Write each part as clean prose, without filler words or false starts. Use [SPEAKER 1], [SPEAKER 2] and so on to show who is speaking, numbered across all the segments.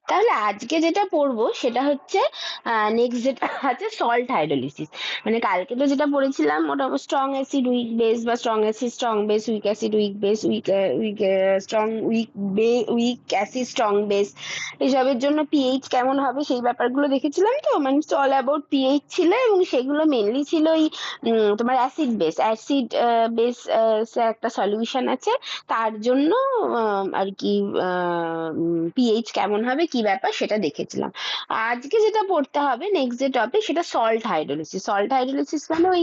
[SPEAKER 1] তাহলে আজকে যেটা পড়বো সেটা হচ্ছে নেক্সট যেটা আছে সল্ট হাইড্রোলিসিস। মানে কালকে তো যেটা পড়েছিলাম ওটা স্ট্রং অ্যাসিড উইক বেস, বা strong acid strong base, week acid weak base, week strong week acid strong base, এসবের জন্য পিএইচ কেমন হবে সেই ব্যাপারগুলো দেখেছিলাম। তো মানে অল অ্যাবাউট পিএইচ ছিল, এবং সেগুলো মেনলি ছিল ওই তোমার অ্যাসিড বেস একটা সলিউশন আছে, তার জন্য আর কি পিএইচ কেমন হবে কি ব্যাপার সেটা দেখেছিলাম। আজকে যেটা পড়তে হবে নেক্সট যে টপিক সেটা সল্ট হাইড্রোলিসিস। সল্ট হাইড্রোলিসিস মানে ওই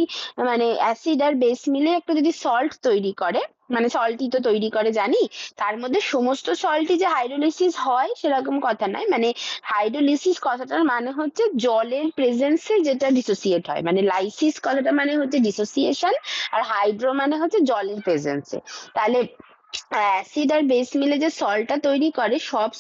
[SPEAKER 1] মানে অ্যাসিড আর বেস মিলে একটা যদি সল্ট তৈরি করে, মানে সল্টই তো তৈরি করে জানি, তার মধ্যে সমস্ত সল্টই যে হাইড্রোলিসিস হয় সেরকম কথা নয়। মানে হাইড্রোলিসিস কথাটার মানে হচ্ছে জলের প্রেজেন্সে যেটা ডিসোসিয়েট হয়, মানে লাইসিস কথাটা মানে হচ্ছে ডিসোসিয়েশন, আর হাইড্রো মানে হচ্ছে জলের প্রেজেন্সে। তাহলে অ্যাসিড আর বেস মিলে যে সল্টটা তৈরি করে, সব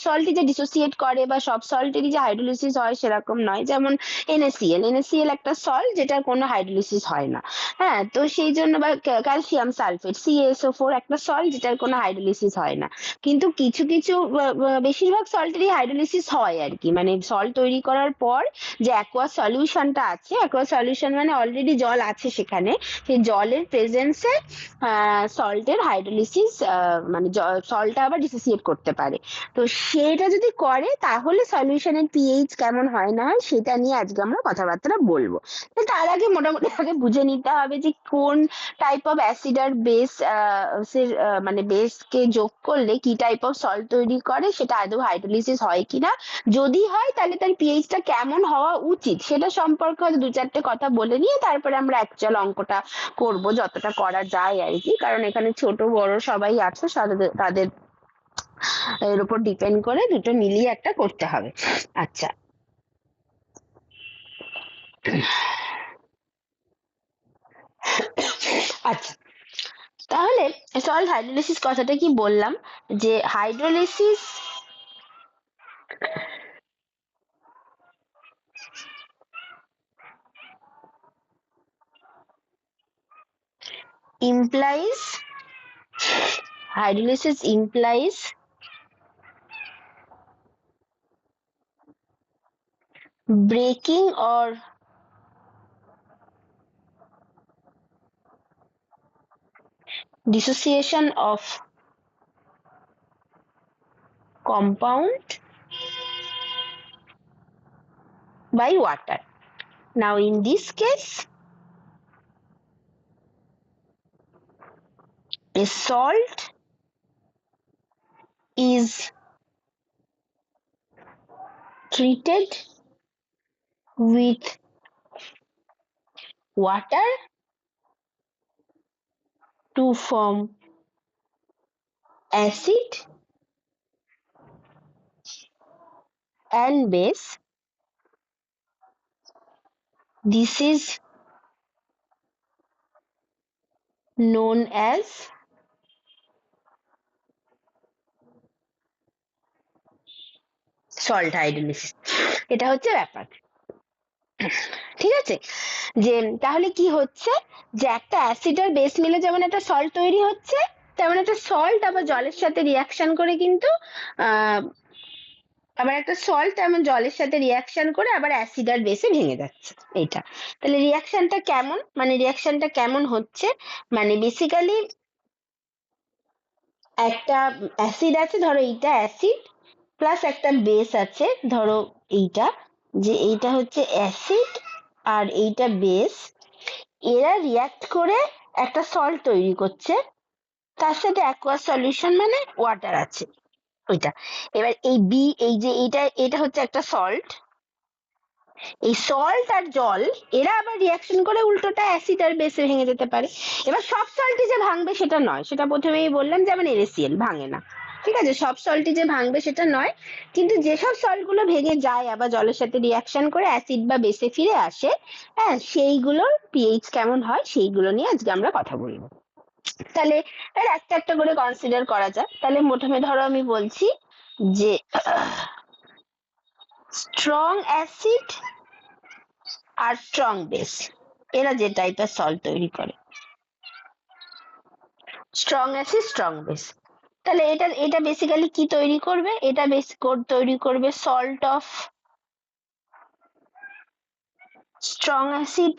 [SPEAKER 1] সল্টই যে ডিসোসিয়েট করে বা সব সল্টেরই যে হাইড্রোলিসিস হয় সেরকম নয়। যেমন এনএসিএল একটা সল্ট যেটার কোনো হাইড্রোলিসিস হয় না। হ্যাঁ, তো সেই জন্য, বা ক্যালসিয়াম সালফেট CaSO4 একটা সল্ট যেটার কোনো হাইড্রোলিসিস হয় না। কিন্তু কিছু কিছু বেশিরভাগ সল্টেরই হাইড্রোলিসিস হয় আর কি। মানে সল্ট তৈরি করার পর যে অ্যাকোয়া সলিউশনটা আছে, অ্যাকোয়া সলিউশন মানে অলরেডি জল আছে সেখানে, সেই জলের প্রেজেন্সে সল্টের হাইড্রোলিসিস, মানে সল্টটা আবার ডিসোসিয়েট করতে পারে। তো সেটা যদি করে তাহলে সলিউশনের পিএইচ কেমন হয় না হয় সেটা নিয়ে আজকে আমরা কথাবার্তা বলবো। তো তার আগে মোটামুটি আগে বুঝে নিতে হবে যে কোন টাইপ অফ অ্যাসিড আর বেস, মানে বেসকে যোগ করলে কি টাইপ অফ সল্ট তৈরি করে, সেটা আদৌ হাইড্রোলিসিস হয় কিনা, যদি হয় তাহলে তার পিএইচটা কেমন হওয়া উচিত সেটা সম্পর্কে হয়তো দু চারটে কথা বলে নিয়ে তারপরে আমরা অ্যাকচুয়াল অঙ্কটা করব, যতটা করা যায় আর কি। কারণ এখানে ছোট বড় সবাই আছে, তাদের এর উপর ডিপেন্ড করে দুটো মিলিয়ে একটা করতে হবে। আচ্ছা, আচ্ছা, তাহলে সল্ট হাইড্রোলিসিস কথাটা কি বললাম, যে hydrolysis implies hydrolysis implies breaking or dissociation of compound by water. Now in this case, a salt is treated with water to form acid and base. This is known as salt hydrolysis. এটা হচ্ছে ব্যাপার, ঠিক আছে? যে তাহলে কি হচ্ছে, যে একটা অ্যাসিড আর বেস মিলে যেমন একটা সল্ট তৈরি হচ্ছে, তেমন একটা সল্ট আবার জলের সাথে রিয়াকশন করে কিন্তু আহ আবার একটা সল্ট তেমন জলের সাথে রিয়াকশন করে আবার অ্যাসিড আর বেসে ভেঙে যাচ্ছে। এইটা তাহলে রিয়াকশনটা কেমন হচ্ছে, মানে বেসিক্যালি একটা অ্যাসিড আছে, ধরো এইটা অ্যাসিড প্লাস একটা বেস আছে, ধরো এইটা, যে এইটা হচ্ছে অ্যাসিড আর এইটা বেস, এরা রিয়াক্ট করে একটা সল্ট তৈরি করছে, তার সাথে অ্যাকোয়াস সলিউশন মানে ওয়াটার আছে ওইটা। এবার এই যে এটা হচ্ছে একটা সল্ট, এই সল্ট আর জল এরা আবার রিয়াকশন করে উল্টোটা অ্যাসিড আর বেসে ভেঙে যেতে পারে। এবার সব সল্টই যে ভাঙবে সেটা নয়, সেটা প্রথমেই বললাম, যেমন NaCl ভাঙে না, ঠিক আছে? সব সল্টই যে ভাঙবে সেটা নয়, কিন্তু যেসব সল্ট গুলো ভেঙে যায় আবার জলের সাথে রিয়াকশন করে অ্যাসিড বা বেসে ফিরে আসে, হ্যাঁ, সেইগুলোর পিএইচ কেমন হয় সেইগুলো নিয়ে আজকে আমরা কথা বলবো। তাহলে এর একটা একটা করে কনসিডার করা যাক। তাহলে প্রথমে ধরো আমি বলছি যে স্ট্রং অ্যাসিড আর স্ট্রং বেস এরা যে টাইপের সল্ট তৈরি করে, স্ট্রং অ্যাসিড স্ট্রং বেস। তাহলে এটা বেসিক্যালি কি তৈরি করবে? এটা তৈরি করবে salt of strong acid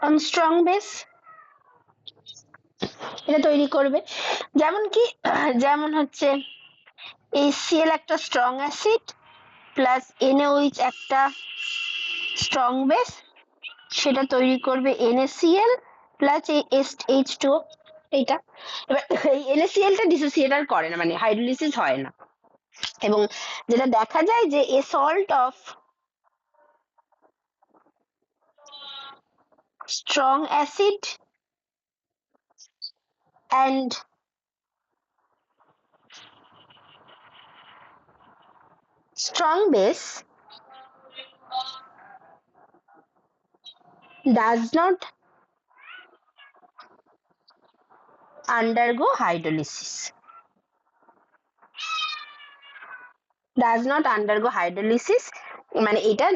[SPEAKER 1] on strong base. এটা তৈরি করবে যেমন কি, যেমন হচ্ছে HCl একটা স্ট্রং অ্যাসিড প্লাস NaOH একটা স্ট্রং বেস, সেটা তৈরি করবে NaCl প্লাস H2O। এইটা এবার এই NaCl টা ডিসোসিয়েট আর করে না, মানে হাইড্রোলিসিস হয় না। এবং যেটা দেখা যায় যে a salt of strong acid and strong base does not undergo hydrolysis, does not undergo hydrolysis। মানে এটা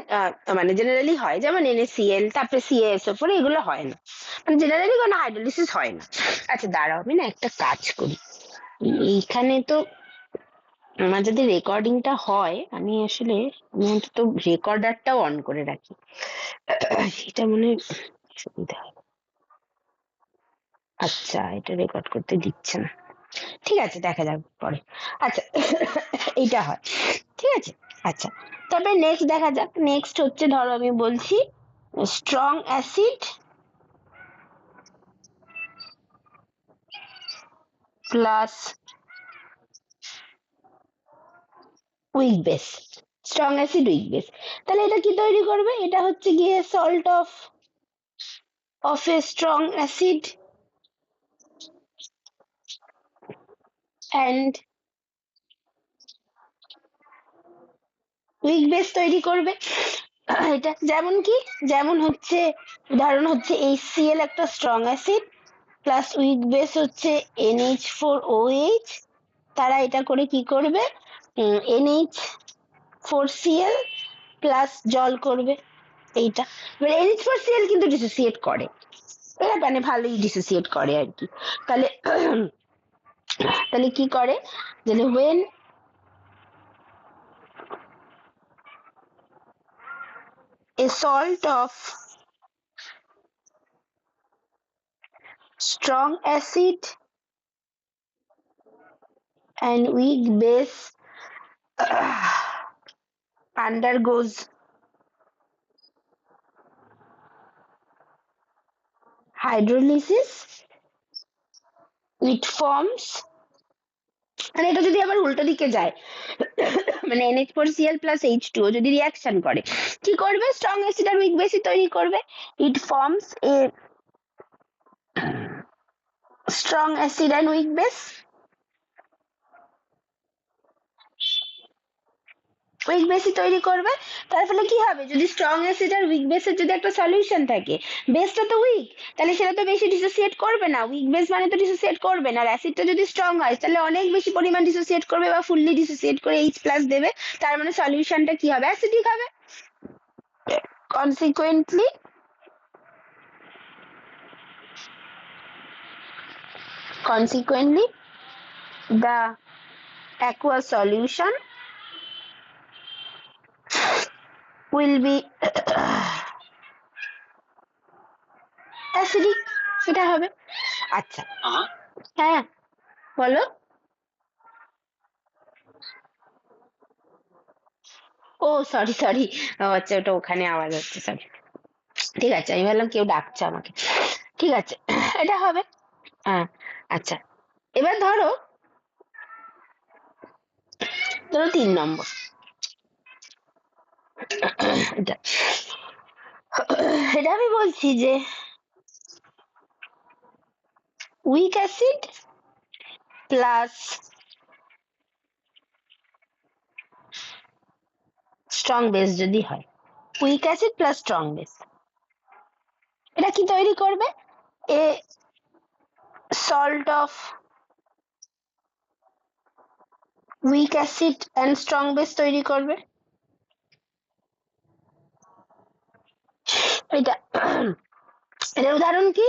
[SPEAKER 1] মানে জেনারেলি হয় যেমন NaCl তারপরে CaSO4 এগুলো হয় না, মানে জেনারেলি কোনো হাইড্রোলিসিস হয় না। আচ্ছা দাঁড়াও, আমি না একটা কাজ করি, এইখানে তো আমার যদি রেকর্ডিংটা হয়, আমি আসলে অন্তত রেকর্ডারটাও অন করে রাখি, সেটা মনে হয় সুবিধা হয়। আচ্ছা, এটা রেকর্ড করতে দিচ্ছে না, ঠিক আছে দেখা যাবে পরে। আচ্ছা, এইটা হয়, ঠিক আছে। আচ্ছা, তবে নেক্সট দেখা যাক। নেক্সট হচ্ছে, ধরো আমি বলছি strong acid plus week base, strong acid weak base. তাহলে এটা কি তৈরি করবে? এটা হচ্ছে গিয়ে salt of A strong acid and weak base তৈরি করবে। এটা যেমন কি, যেমন হচ্ছে উদাহরণ হচ্ছে HCl একটা strong acid plus week base হচ্ছে NH4OH, তারা এটা করে কি করবে, NH4Cl প্লাস জল করবে। এইটা এবার NH4Cl কিন্তু ডিসোসিয়েট করে, এরা মানে ভালোই ডিসোসিয়েট করে আর কি। তাহলে তাহলে কি করে, তাহলে when a salt of strong acid and weak base undergoes hydrolysis, it forms, মানে এটা যদি আবার উল্টো দিকে যায়, মানে NH4Cl প্লাস H2O যদি রিয়াকশন করে, কি করবে, স্ট্রং অ্যাসিড আর উইক বেসই তৈরি করবে। It forms a strong acid and weak base, weak বেসই তৈরি করবে। তার ফলে কি হবে, যদি স্ট্রং অ্যাসিড আর উইক বেসের যদি একটা সলিউশন থাকে, বেসটা তো উইক, তাহলে সেটা তো বেশি ডিসোসিয়েট করবে না, উইক বেস মানে তো ডিসোসিয়েট করবে না। আর অ্যাসিডটা যদি স্ট্রং হয় তাহলে অনেক বেশি পরিমাণ ডিসোসিয়েট করবে বা ফুললি ডিসোসিয়েট করে H প্লাস দেবে, তার মানে সলিউশনটা কি হবে, অ্যাসিডিক হবে। Consequently consequently the aqueous solution will be acidic, এটা হবে। আচ্ছা, হ্যাঁ বলো। ও সরি সরি, আচ্ছা ওটা ওখানে আওয়াজ হচ্ছে, সরি। ঠিক আছে, আমি ভাবলাম কেউ ডাকছে আমাকে। ঠিক আছে, এটা হবে। হ্যাঁ, আচ্ছা এবার ধরো, ধরো 3 নম্বর, এটা এটা আমি বলছি যে weak acid plus strong base যদি হয়, weak acid plus strong base, এটা কি তৈরি করবে, a salt of weak acid and strong base তৈরি করবে। এটা এর উদাহরণ কি?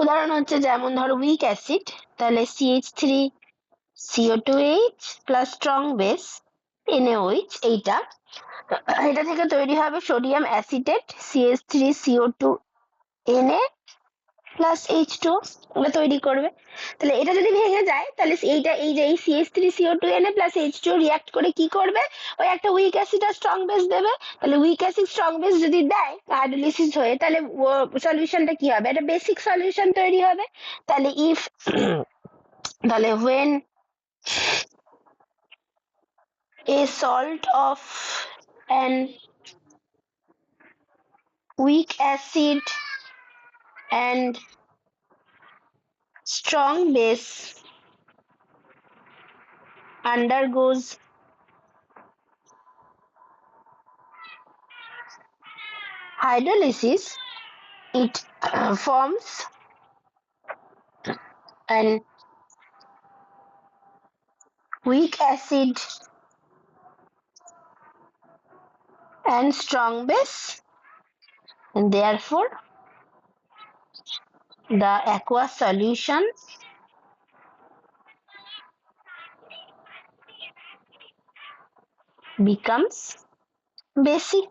[SPEAKER 1] উদাহরণ হচ্ছে যেমন ধরো উইক অ্যাসিড, তাহলে CH3CO2H plus strong base NaOH, এটা থেকে তৈরি হবে sodium acetate CH3CO2Na plus H2O, এটা তৈরি করবে। তাহলে এটা যদি ভেঙে যায় তাহলে এই যে এই CH3CO2Na প্লাস H2O রিয়াক্ট করে কি করবে, ওই একটা উইক অ্যাসিড আর স্ট্রং বেস দেবে। তাহলে উইক অ্যাসিড স্ট্রং বেস যদি দেয় হাইড্রোলিসিস হয়ে, তাহলে সলিউশনটা কি হবে, একটা বেসিক সলিউশন তৈরি হবে। তাহলে তাহলে when a salt of an weak acid and strong base undergoes hydrolysis, it forms an weak acid and strong base, and therefore the aqueous solution becomes basic.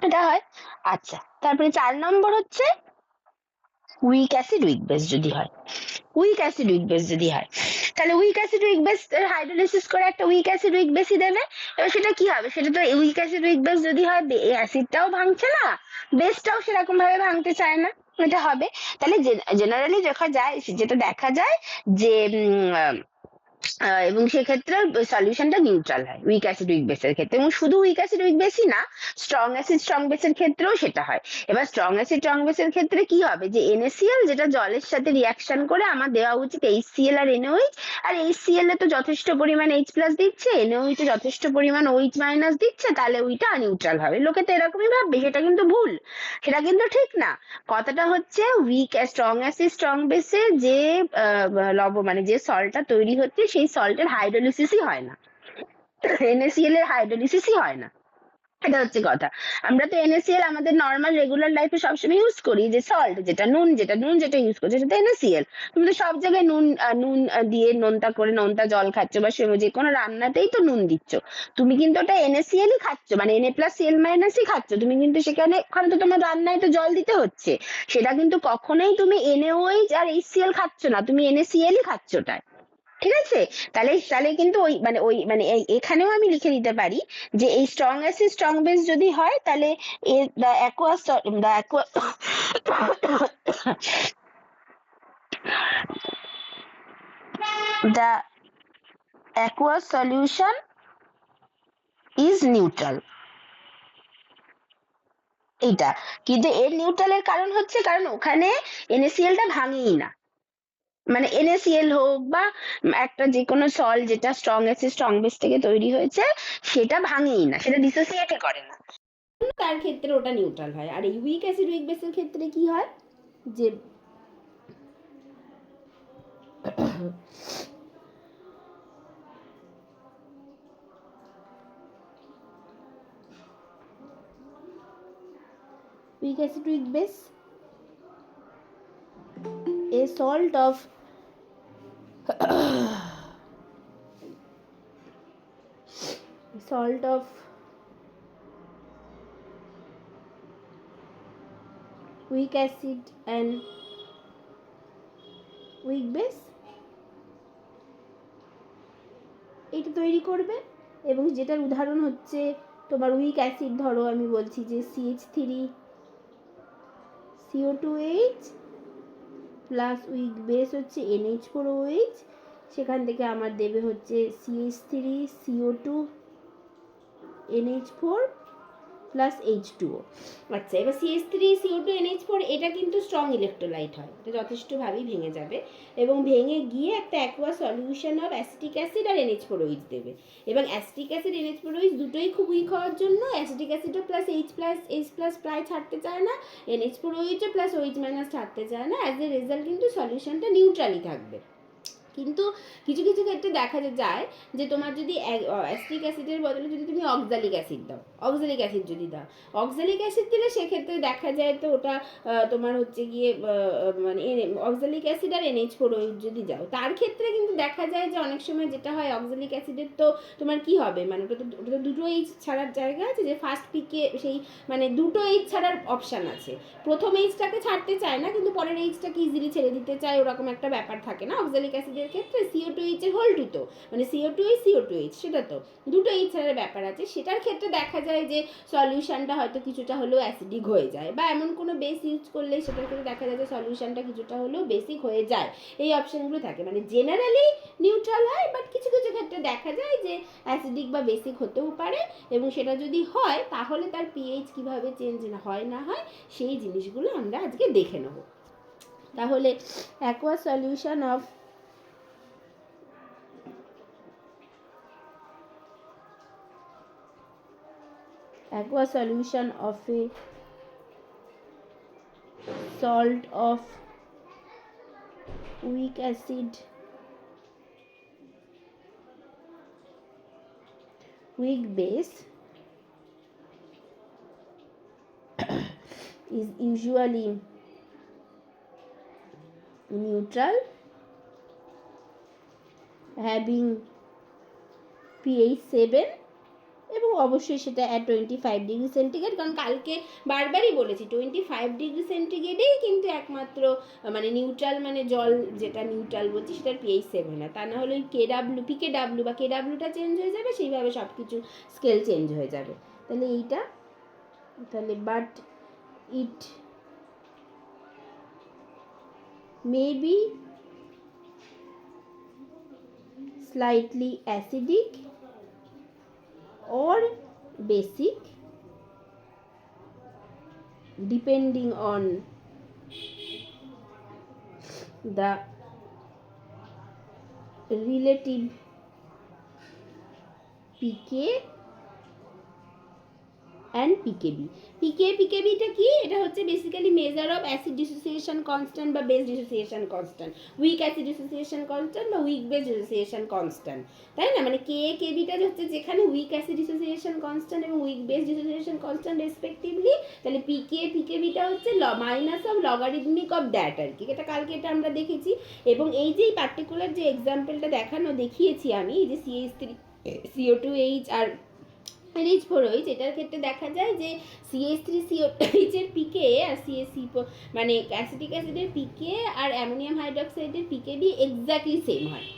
[SPEAKER 1] এটা হয়। আচ্ছা, তারপরে 4 নম্বর হচ্ছে উইক অ্যাসিড উইক বেস যদি হয়। Weak acid weak base যদি হয়, তাহলে week acid weak base hydrolysis করে একটা উইক অ্যাসিড উইক বেসই দেবে। এবার সেটা কি হবে, সেটা তো উইক অ্যাসিড উইক বেস যদি হয়, অ্যাসিডটাও ভাঙছে না, বেসটাও সেরকম ভাবে ভাঙতে চায় না, এটা হবে। তাহলে জেনারেলি যেটা দেখা যায় যে এবং সেক্ষেত্রে সলিউশনটা নিউট্রাল হয় উইক অ্যাসিড উইক বেসের ক্ষেত্রে, এবং শুধু উইক অ্যাসিড উইক বেসই না, স্ট্রং অ্যাসিড স্ট্রং বেসের ক্ষেত্রেও সেটা হয়। এবার স্ট্রং অ্যাসিড স্ট্রং বেসের ক্ষেত্রে কি হবে, যে NaCl যেটা জলের সাথে রিয়াকশন করে আমার দেওয়া উচিত HCl আর NaOH, আর HCl এ তো যথেষ্ট পরিমাণ H প্লাস দিচ্ছে, NaOH এ যথেষ্ট পরিমাণ OH মাইনাস দিচ্ছে, তাহলে ওইটা নিউট্রাল হবে। লোকে তো এরকমই ভাববে, সেটা কিন্তু ভুল, সেটা কিন্তু ঠিক না। কথাটা হচ্ছে স্ট্রং অ্যাসিড স্ট্রং বেসে যে মানে যে সল্টটা তৈরি হচ্ছে সেই সল্টের হাইড্রোলিসিসই হয় না, NaCl এর হাইড্রোলিসিসই হয় না, এটা হচ্ছে কথা। আমরা তো NaCl আমাদের নর্মাল রেগুলার লাইফে সবসময় ইউজ করি, যে সল্ট যেটা ইউজ করছে সেটা NaCl। তুমি তো সব জায়গায় নুন দিয়ে নোনতা করে নোনতা জল খাচ্ছ, বা যে কোনো রান্নাতেই তো নুন দিচ্ছ, তুমি কিন্তু ওটা NaClই খাচ্ছ, মানে Na+Cl মাইনাসই খাচ্ছ তুমি, কিন্তু ওখানে তো তোমার রান্নায় তো জল দিতে হচ্ছে, সেটা কিন্তু কখনোই তুমি NaOH আর HCl খাচ্ছ না, তুমি NaClই খাচ্ছ ওটায়। ঠিক আছে? তাহলে কিন্তু এখানেও আমি লিখে দিতে পারি যে এই স্ট্রং অ্যাসিড স্ট্রং বেস যদি হয়, তাহলে the aqueous the aqueous solution is neutral। এইটা কিন্তু এর নিউট্রালের কারণ হচ্ছে, কারণ ওখানে NaCl টা ভাঙেই না, মানে NaCl হোক বা একটা যে কোনো সল্ট যেটা স্ট্রং অ্যাসিড স্ট্রং বেস থেকে তৈরি হয়েছে, সেটা ভাঙেই না, সেটা ডিসোসিয়েটই করে না, তার ক্ষেত্রে ওটা নিউট্রাল হয়। আর এই উইক অ্যাসিড উইক বেসের ক্ষেত্রে কি হয়, যে weak acid weak base, a salt of weak acid and weak base এটা তৈরি করবে। এবং যেটার উদাহরণ হচ্ছে তোমার উইক অ্যাসিড, ধরো আমি বলছি যে CH3CO2H প্লাস উইক বেস হচ্ছে NH4OH, সেখান থেকে আমার দেবে হচ্ছে CH3CO2NH4 প্লাস H2O। আচ্ছা, এবার CH3CO2NH4 এটা কিন্তু স্ট্রং ইলেকট্রোলাইট হয়, এটা যথেষ্টভাবেই ভেঙে যাবে, এবং ভেঙে গিয়ে একটা aqua solution of acetic acid আর NH4OH দেবে। এবং অ্যাসিটিক অ্যাসিড NH4OH দুটোই খুব উইক হওয়ার জন্য অ্যাসিটিক অ্যাসিডও প্লাস H প্লাস প্রায় ছাড়তে চায় না, NH4OH প্লাস OH মাইনাস ছাড়তে চায় না, অ্যাজ এ রেজাল্ট কিন্তু সলিউশনটা নিউট্রালই থাকবে। কিন্তু কিছু কিছু ক্ষেত্রে দেখা যায় যে তোমার যদি অ্যাসিটিক অ্যাসিডের বদলে যদি তুমি অক্সালিক অ্যাসিড দাও, অক্সালিক অ্যাসিড যদি দাও, অক্সালিক অ্যাসিড দিলে সেক্ষেত্রে দেখা যায় তো ওটা তোমার হচ্ছে গিয়ে মানে অক্সালিক অ্যাসিড আর NH4OH যদি দাও, তার ক্ষেত্রে কিন্তু দেখা যায় যে অনেক সময় যেটা হয় অক্সালিক অ্যাসিডের তো তোমার কি হবে, মানে ওটা তো দুটো এইচ ছাড়ার জায়গা আছে, যে ফার্স্ট পিকে সেই মানে দুটো এইচ ছাড়ার অপশান আছে, প্রথম এইচটাকে ছাড়তে চায় না কিন্তু পরের এইচটাকে ইজিলি ছেড়ে দিতে চায়, ওরকম একটা ব্যাপার থাকে না অক্সালিক অ্যাসিডের ক্ষেত্রে। CO2H এর হোল টু তো মানে CO2H CO2H সেটা তো দুটো এইচ ছাড়ার ব্যাপার আছে, সেটার ক্ষেত্রে দেখা যায় যে সলিউশনটা হয়তো কিছুটা হলেও অ্যাসিডিক হয়ে যায়, বা এমন কোনো বেস ইউজ করলে সেটার ক্ষেত্রে দেখা যায় যে সলিউশনটা কিছুটা হলেও বেসিক হয়ে যায়, এই অপশানগুলো থাকে। মানে জেনারেলি নিউট্রাল হয়, বাট কিছু কিছু ক্ষেত্রে দেখা যায় যে অ্যাসিডিক বা বেসিক হতেও পারে, এবং সেটা যদি হয় তাহলে তার পিএইচ কীভাবে চেঞ্জ হয় না হয় সেই জিনিসগুলো আমরা আজকে দেখে নেব। তাহলে aqua solution of a salt of weak acid weak base is usually neutral, having pH 7, এবং অবশ্যই সেটা অ্যাট 25 ডিগ্রি সেন্টিগ্রেড, কারণ কালকে বারবারই বলেছি 25 ডিগ্রি সেন্টিগ্রেডেই কিন্তু একমাত্র মানে নিউট্রাল, মানে জল যেটা নিউট্রাল বলছি সেটার পিএইচ 7 হয়, তা না হলে PKW বা KWটা চেঞ্জ হয়ে যাবে, সেইভাবে সব কিছু স্কেল চেঞ্জ হয়ে যাবে। তাহলে এইটা, তাহলে but it may be slightly acidic or basic depending on the relative pK and PKB. PKBটা কি? এটা হচ্ছে basically measure of acid dissociation constant বা base dissociation constant, weak acid dissociation constant বা উইক বেস ডিসোসিয়েশন কনস্ট্যান্ট, তাই না? মানে KBটা হচ্ছে যেখানে উইক অ্যাসিড ডিসোসিয়েশন কনস্ট্যান্ট এবং weak base dissociation constant respectively, তাহলে PKBটা হচ্ছে minus of logarithmic of that আর কি, এটা কালকে এটা আমরা দেখেছি। এবং এই যে পার্টিকুলার যে এক্সাম্পলটা দেখিয়েছি আমি, এই যে CH3 CO2H আর NH4OH, এটার ক্ষেত্রে দেখা যায় যে CH3COH এর পিকে আর মানে অ্যাসিটিক অ্যাসিডের পিকে আর অ্যামোনিয়াম হাইড্রোক্সাইডের পিকেবি এক্স্যাক্টলি সেম হয়।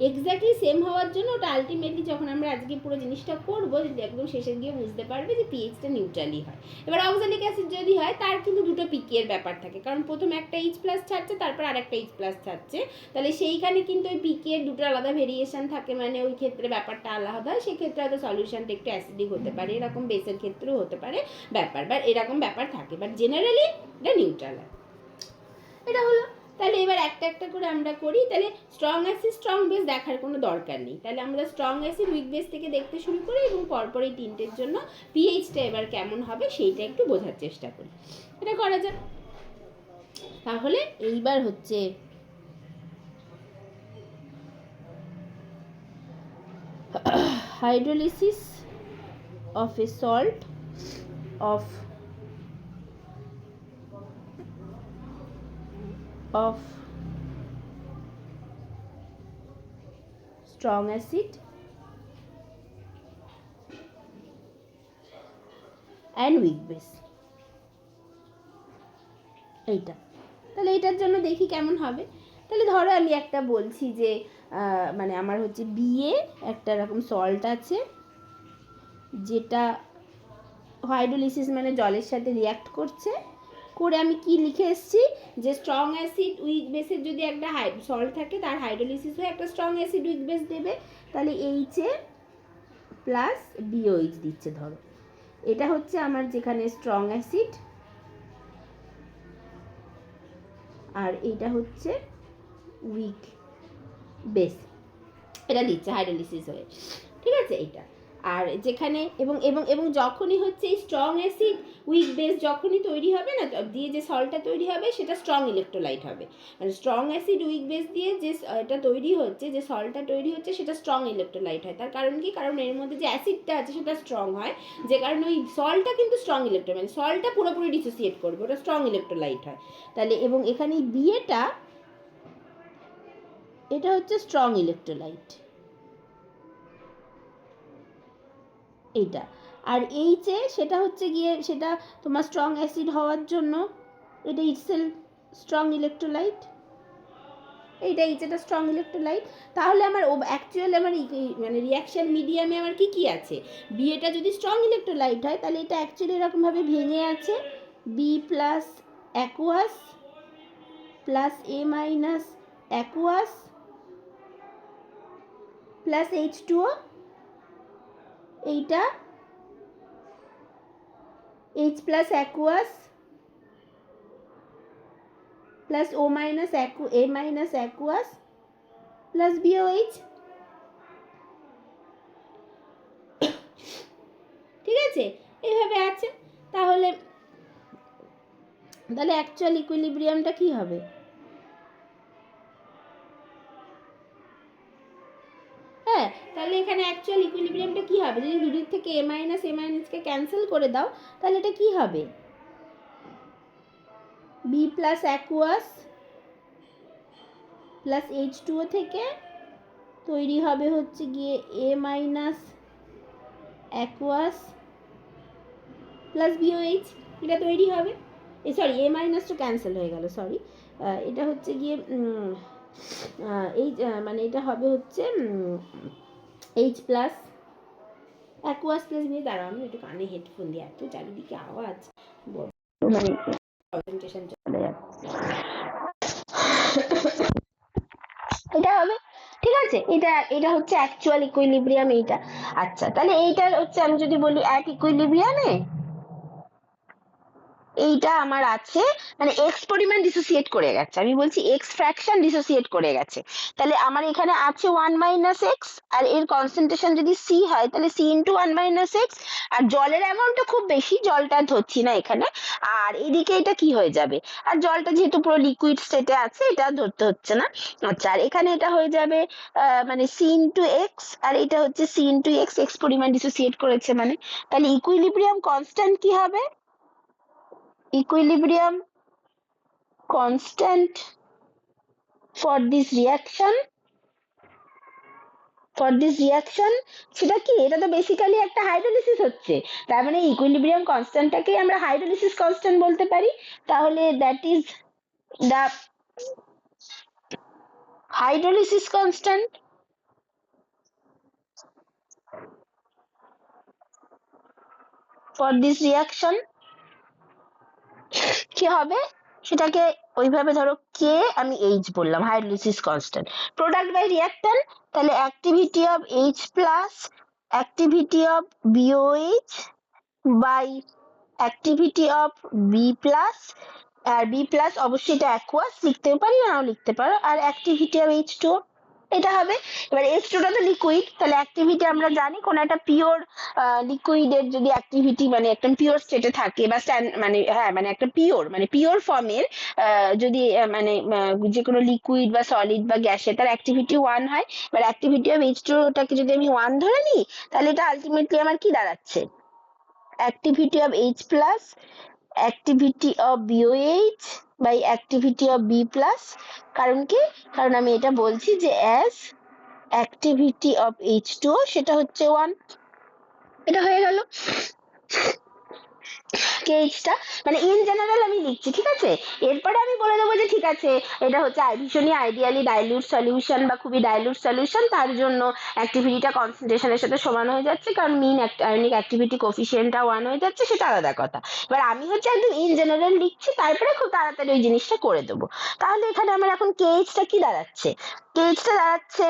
[SPEAKER 1] এক্স্যাক্টলি সেম হওয়ার জন্য ওটা আলটিমেটলি যখন আমরা আজকে পুরো জিনিসটা করবো, একদম শেষে গিয়ে বুঝতে পারবে যে পিএইচটা নিউট্রালই হয়। এবার অক্সালিক অ্যাসিড যদি হয় তার কিন্তু দুটো পিকে এর ব্যাপার থাকে, কারণ প্রথমে একটা H+ ছাড়ছে, তারপর আরেকটা H+ ছাড়ছে, তাহলে সেইখানে কিন্তু ওই পিকে এর দুটো আলাদা ভেরিয়েশন থাকে, মানে ওই ক্ষেত্রে ব্যাপারটা আলাদা হয়, সেক্ষেত্রে হয়তো সলিউশনটা একটু অ্যাসিডিক হতে পারে, এরকম বেসের ক্ষেত্রেও হতে পারে ব্যাপার, বা এরকম ব্যাপার থাকে, বাট জেনারেলি এটা নিউট্রাল হয়। এটা হলো। তাহলে এবার একটা একটা করে আমরা করি। তাহলে স্ট্রং অ্যাসিড স্ট্রং বেস দেখার কোনো দরকার নেই, তাহলে আমরা স্ট্রং অ্যাসিড উইক বেস থেকে দেখতে শুরু করি, এবং পরপর এই তিনটের জন্য পিএইচটা এবার কেমন হবে সেইটা একটু বোঝার চেষ্টা করি। এটা করা যাক। তাহলে এইবার হচ্ছে hydrolysis of A salt of strong acid and weak base, এইটা। তাহলে এটার জন্য দেখি কেমন হবে। তাহলে ধরো আমি একটা বলছি যে মানে আমার হচ্ছে BA একটা এরকম সল্ট আছে, যেটা হাইড্রোলিসিস মানে জলের সাথে রিঅ্যাক্ট করছে, করে আমি কি লিখে এসেছি যে স্ট্রং অ্যাসিড উইক বেসের যদি একটা সল্ট থাকে তার হাইড্রোলিসিস হয়ে একটা স্ট্রং অ্যাসিড উইক বেস দেবে, তাহলে HA প্লাস BOH দিচ্ছে। ধরো এটা হচ্ছে আমার যেখানে স্ট্রং অ্যাসিড, আর এইটা হচ্ছে উইক বেস, এটা দিচ্ছে হাইড্রোলিসিস হয়ে, ঠিক আছে এইটা।
[SPEAKER 2] আর যেখানে এবং এবং এবং যখনই হচ্ছে এই স্ট্রং অ্যাসিড উইক বেস যখনই তৈরি হবে না দিয়ে যে সল্টটা তৈরি হবে সেটা স্ট্রং ইলেকট্রোলাইট হবে, মানে স্ট্রং অ্যাসিড উইক বেস দিয়ে যে এটা তৈরি হচ্ছে, যে সল্টটা তৈরি হচ্ছে সেটা স্ট্রং ইলেকট্রোলাইট হয়। তার কারণ কি? কারণ এর মধ্যে যে অ্যাসিডটা আছে সেটা স্ট্রং হয়, যে কারণে ওই সল্টটা কিন্তু স্ট্রং ইলেকট্রো, মানে সল্টটা পুরোপুরি ডিসোসিয়েট করবে, ওটা স্ট্রং ইলেকট্রোলাইট হয়। তাহলে এবং এখানে বিয়েটা এটা হচ্ছে স্ট্রং ইলেকট্রোলাইট এইটা। আর এইচে সেটা হচ্ছে গিয়ে সেটা তোমার স্ট্রং অ্যাসিড হওয়ার জন্য এটা ইটসেলফ স্ট্রং ইলেকট্রোলাইট, এইটা এইচটা স্ট্রং ইলেকট্রোলাইট। তাহলে আমার অ্যাকচুয়ালি আমার মানে রিয়াকশন মিডিয়ামে আমার কি কি আছে? বিএটা যদি স্ট্রং ইলেকট্রোলাইট হয় তাহলে এটা অ্যাকচুয়ালি এরকমভাবে ভেঙে আছে, B plus aqueous plus A minus aqueous plus H2O, এইটা H plus aqueous plus O minus A minus aqueous plus BOH। ঠিক আছে, এইভাবে আছে। তাহলে তাহলে অ্যাকচুয়াল ইকুইলিব্রিয়ামটা কি হবে? হ্যাঁ, তাহলে এখানে অ্যাকচুয়াল ইকুইলিব্রিয়ামটা কি হবে? যদি দুদিক থেকে এ মাইনাসকে ক্যান্সেল করে দাও তাহলে এটা কি হবে? B plus aqueous plus H2O থেকে তৈরি হবে হচ্ছে গিয়ে এ মাইনাস অ্যাকুয়াস প্লাস BOH, এটা তৈরি হবে। সরি, এ মাইনাসটা ক্যান্সেল হয়ে গেল, সরি। এটা হচ্ছে গিয়ে এই মানে এটা হবে হচ্ছে H plus aqueous plus BOH। দাঁড়াও আমি একটু কানে হেডফোন দিয়ে, এত চারিদিকে আওয়াজ, মানে কনসেন্ট্রেশন চলে যাচ্ছে।
[SPEAKER 1] এটা হবে, ঠিক আছে। এটা হচ্ছে অ্যাকচুয়াল ইকুইলিব্রিয়াম এইটা। আচ্ছা, তাহলে এইটার হচ্ছে আমি যদি বলি অ্যাট ইকুইলিব্রিয়ামে এইটা আমার আছে, মানে এক্স পরিমাণ ডিসোসিয়েট করে গেছে, আমি বলছি এক্স ফ্র্যাকশন ডিসোসিয়েট করে গেছে। তাহলে আমার এখানে আছে 1 মাইনাস এক্স, আর এর কনসেন্ট্রেশন যদি সি হয় তাহলে সি ইন্টু 1 মাইনাস এক্স, আর জলের অ্যামাউন্টটা খুব বেশি, জলটা ধরছি না এখানে। আর এদিকে এটা কি হয়ে যাবে, আর জলটা যেহেতু পুরো লিকুইড স্টেটে আছে এটা ধরতে হচ্ছে না। আচ্ছা, আর এখানে এটা হয়ে যাবে মানে সি ইন্টু এক্স, আর এটা হচ্ছে সি ইন্টু এক্স, এক্স পরিমাণ ডিসোসিয়েট করেছে মানে। তাহলে ইকুইলিব্রিয়াম কনস্ট্যান্ট কি হবে? Equilibrium constant for this reaction সেটা কি? এটা তো বেসিক্যালি একটা হাইড্রোলিসিস হচ্ছে, তার মানে ইকুইলিব্রিয়াম কনস্ট্যান্টটাকে আমরা হাইড্রোলিসিস কনস্ট্যান্ট বলতে পারি। তাহলে that is the hydrolysis constant for this reaction. কি হবে সেটাকে ওইভাবে ধরো, কে আমি এইচ বললাম, hydrolysis constant. Product by reactant, তাহলে activity of H plus activity of BOH by activity of B plus, আর বি প্লাস অবশ্যই এটা অ্যাকুয়াস লিখতেও পারি, নাও লিখতে পারো, আর অ্যাক্টিভিটি অফ H2O এটা হবে। এবার H2টা তো লিকুইড, তাহলে অ্যাক্টিভিটি আমরা জানি কোন একটা পিওর লিকুইডের যদি অ্যাক্টিভিটি মানে একদম পিওর স্টেটে থাকে বা মানে হ্যাঁ মানে একটা পিওর ফর্মের যদি মানে যে কোনো লিকুইড বা সলিড বা গ্যাসে তার অ্যাক্টিভিটি 1 হয়। এবার অ্যাক্টিভিটি অফ H2ওটাকে যদি আমি 1 ধরে নিই তাহলে এটা আলটিমেটলি আমার কি দাঁড়াচ্ছে? activity of H plus activity of BOH by activity of B plus। কারণ কি? কারণ আমি এটা বলছি যে as activity of H2O সেটা হচ্ছে 1। এটা হয়ে গেল কেসটা, মানে ইন জেনারেল আমি লিখছি, ঠিক আছে। এরপরে আমি বলে দেবো যে ঠিক আছে এটা হচ্ছে ভীষণই আইডিয়ালি ডাইলিউট সলিউশন বা খুবই ডাইলিউট সলিউশন, তার জন্য অ্যাক্টিভিটিটা কনসেন্ট্রেশনের সাথে সমান হয়ে যাচ্ছে, কারণ মিন আয়নিক অ্যাক্টিভিটি কোফিসিয়েন্টটা 1 হয়ে যাচ্ছে, সেটা আলাদা কথা। এবার আমি হচ্ছে একদম ইন জেনারেল লিখছি, তারপরে খুব তাড়াতাড়ি ওই জিনিসটা করে দেবো। তাহলে এখানে আমার এখন কেএইচটা কি দাঁড়াচ্ছে? কেএইচটা দাঁড়াচ্ছে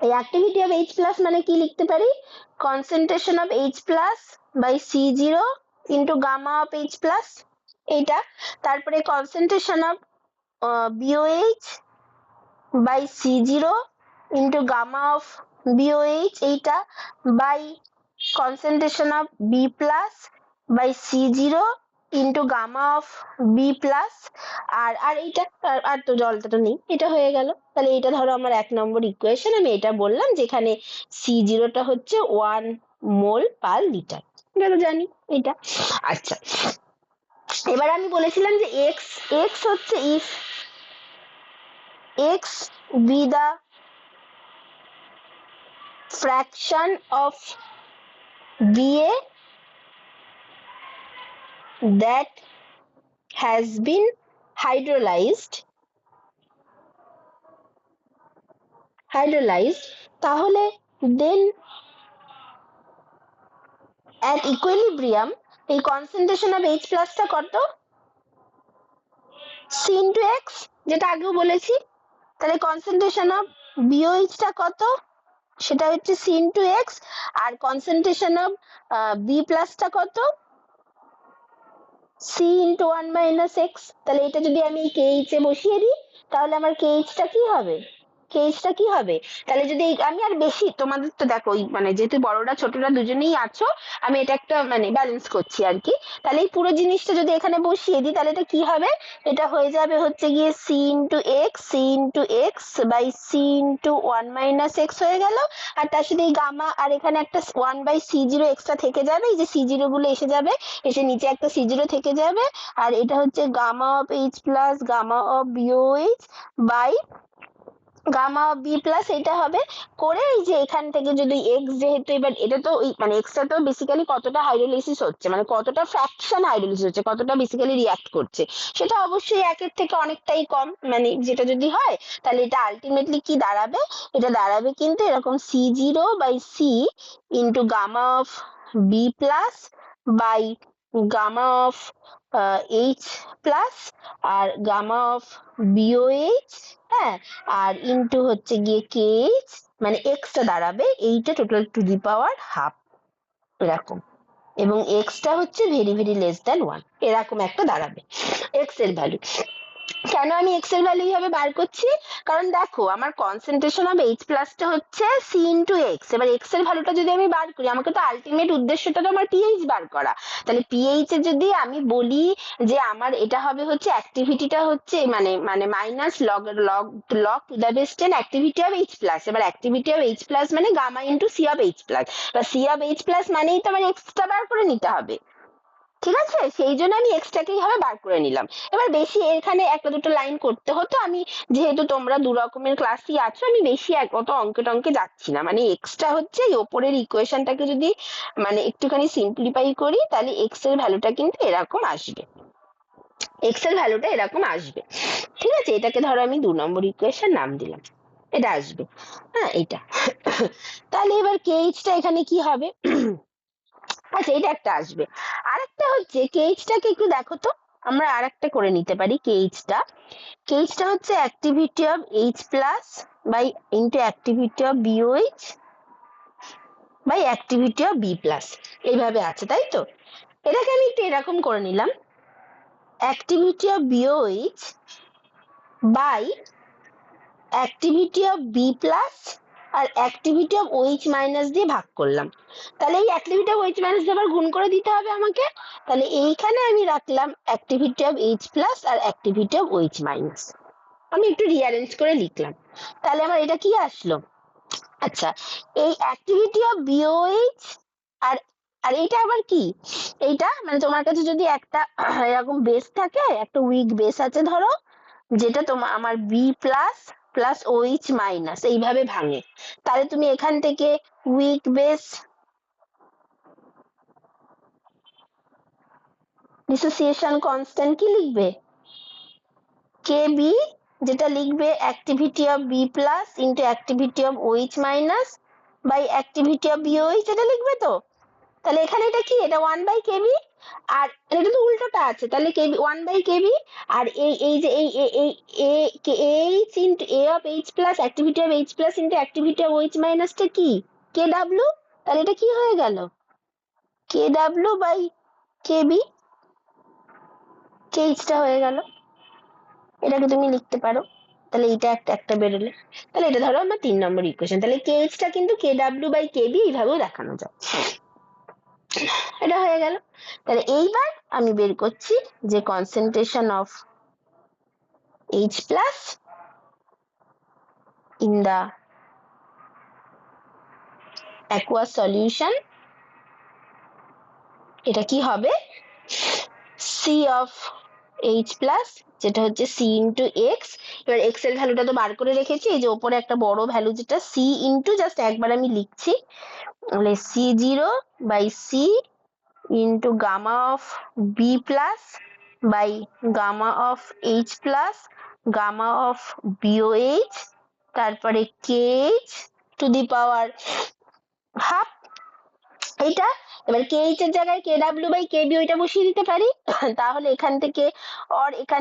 [SPEAKER 1] এই অ্যাক্টিভিটি অফ H প্লাস মানে কি লিখতে পারি? Concentration of H plus by C0 into gamma of H plus এইটা। তারপরে concentration of BOH by C0 into gamma of BOH এইটা by concentration of B plus by C0 into gamma of B plus আর এইটা আর তো জলটা তো নেই, এটা হয়ে গেল। তাহলে এটা ধরো আমার 1 নম্বর ইকুয়েশন, আমি এটা বললাম যেখানে C0 টা হচ্ছে 1 মোল পার লিটার, এটা তো জানি এটা। আচ্ছা, এবার আমি বলেছিলাম যে x হচ্ছে if x be the fraction of BA that has been hydrolyzed তাহলে then at equilibrium এই concentration of H plus টা কত? C into X, যেটা আগেও বলেছি। তাহলে concentration of BOH টা কত? সেটা হচ্ছে C into X, R concentration of B plus টা কত? C into 1 minus X। তাহলে এটা যদি আমি KH এ বসিয়ে দিই তাহলে আমার KH টা কি হবে? তাহলে যদি আমি আর বেশি তোমাদের তো দেখো মানে যেহেতু বড়রা ছোটরা দুজনেই আছো, আমি এটা একটা মানে ব্যালেন্স করছি আর কি। তাহলে এই পুরো জিনিসটা যদি এখানে বসিয়ে দিই তাহলে এটা কি হবে? এটা হয়ে যাবে হচ্ছে গিয়ে C into X by C into 1 minus X হয়ে গেল। আর তার সাথে এই গামা আর এখানে একটা 1 by C0 এক্সট্রা থেকে যাবে, এই যে C0 গুলো এসে যাবে, এসে নিচে একটা C0 থেকে যাবে। আর এটা হচ্ছে gamma of H plus gamma of BOH by gamma of B plus, এটা হবে করে এই যে এখান থেকে যদি এক্স, যেহেতু এবার এটা তো মানে এক্সটা তো বেসিক্যালি কতটা হাইড্রোলাইসিস হচ্ছে, মানে কতটা ফ্র্যাকশন হাইড্রোলাইসিস হচ্ছে, কতটা বেসিক্যালি রিঅ্যাক্ট করছে, সেটা অবশ্যই একের থেকে অনেকটাই কম। মানে যেটা যদি হয় তাহলে এটা আলটিমেটলি কি দাঁড়াবে? এটা দাঁড়াবে কিন্তু এরকম C0 by C into gamma of B plus by gamma of H plus আর গামা অফ বিওএইচ, হ্যাঁ, আর ইনটু হচ্ছে গিয়ে KH, মানে এক্সটা দাঁড়াবে এইটা total two the power half এরকম, এবং এক্সটা হচ্ছে ভেরি ভেরি লেস দ্যান 1 এরকম একটা দাঁড়াবে এক্স এর ভ্যালু। কেন আমি এক্স এর ভ্যালু এইভাবে বার করছি? কারণ দেখো আমার কনসেন্ট্রেশন অফ এইচ প্লাসটা হচ্ছে সি ইন্টু এক্স, এবার এক্স এর ভ্যালুটা যদি আমি বার করি, আমাকে তো আলটিমেট উদ্দেশ্যটা তো আমার পিএইচ বার করা। তাহলে পিএইচ এ যদি আমি বলি যে আমার এটা হবে হচ্ছে অ্যাক্টিভিটিটা হচ্ছে মানে মানে minus log log log to the base 10 activity of H plus, এবার অ্যাক্টিভিটি অফ এইচ প্লাস মানে gamma into C of H plus, বা সি অফ এইচ প্লাস মানেই তো আমার এক্সটা বার করে নিতে হবে, ঠিক আছে? সেই জন্য আমি এক্সট্রাকে এইভাবে বার করে নিলাম। এবার বেশি এখানে একটা দুটো লাইন করতে হতো, আমি যেহেতু তোমরা দু রকমের ক্লাসই আছো, আমি বেশি অত অঙ্কে টঙ্কে যাচ্ছি না। মানে এক্সট্রা হচ্ছে এই ওপরের ইকুয়েশনটাকে যদি মানে একটুখানি সিম্পলিফাই করি তাহলে এক্স এর ভ্যালুটা কিন্তু এরকম আসবে, ঠিক আছে? এটাকে ধরো আমি 2 নম্বর ইকুয়েশন নাম দিলাম, এটা আসবে, হ্যাঁ এটা। তাহলে এবার কেএইচটা এখানে কি হবে? আচ্ছা, এটা একটা আসবে। আরেকটা হচ্ছে কেএইচটাকে একটু দেখো তো, আমরা আরেকটা করে নিতে পারি কেএইচটা হচ্ছে activity of H plus by into activity of BOH by activity of B plus, এইভাবে আছে তাই তো? এটাকে আমি একটু এরকম করে নিলাম, activity of BOH by activity of B plus আর অ্যাক্টিভিটি অফ ওইচ মাইনাস দিয়ে ভাগ করলাম। তাহলে এই অ্যাক্টিভিটি অফ ওইচ মাইনাস দিয়ে আবার গুণ করে দিতে হবে আমাকে। তাহলে এইখানে আমি রাখলাম অ্যাক্টিভিটি অফ এইচ প্লাস আর অ্যাক্টিভিটি অফ ওইচ মাইনাস, আমি একটু রিঅ্যারেঞ্জ করে লিখলাম। তাহলে আমার এটা কি আসলো? আচ্ছা, এই অ্যাক্টিভিটি অফ বিওএইচ আর আর এইটা আবার কি? এইটা মানে তোমার কাছে যদি একটা এরকম বেস থাকে, একটা উইক বেস আছে ধরো, যেটা তোমার আমার B plus plus O H minus এইভাবে ভাঙে, তাহলে তুমি এখান থেকে উইক বেস ডিসোসিয়েশন কনস্ট্যান্ট কি লিখবে? কে বি, যেটা লিখবে activity of B plus into activity of OH minus by activity of BOH, এটা লিখবে তো? তাহলে এখানে এটা কি? এটা 1 বাই কেবি, আর এটা তো উল্টোটা আছে, তাহলে কেবি 1 বাই কেবি, আর এই এই যে এই এই A K H into A of H plus activity of H plus into activity of H মাইনাসটা কি? K W. তাহলে এটা কি হয়ে গেল? কে ডাব্লিউ বাই কেবি, কেইচটা হয়ে গেল। এটাকে তুমি লিখতে পারো তাহলে এটা একটা একটা বেরোলে, তাহলে এটা ধরো আমার 3 নম্বর ইকুয়েশন। তাহলে KH টা কিন্তু KW/KB এইভাবেও দেখানো যায়। এটা হয়ে গেল। তাহলে এইবার আমি বের করছি যে concentration of H plus in the aqueous solution, এটা কি হবে C of H প্লাস, যেটা হচ্ছে C ইন্টু এক্স। এবার এক্স এর ভ্যালুটা তো বার করে রেখেছি, এই যে ওপরে একটা বড় ভ্যালু যেটা C ইন্টু, জাস্ট একবার আমি লিখছি, তাহলে C0/C into gamma of B plus by gamma of H plus gamma of BOH, তারপরে KH to the power half. এইটা এবার KH এর জায়গায় KW/KB ওইটা বসিয়ে দিতে পারি। তাহলে এখান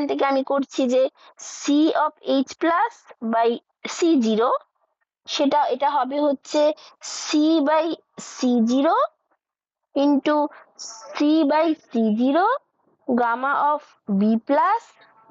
[SPEAKER 1] থেকে আমি করছি যে C of H plus by C0, সেটা এটা হবে হচ্ছে C/C0 into C/C0 gamma of B plus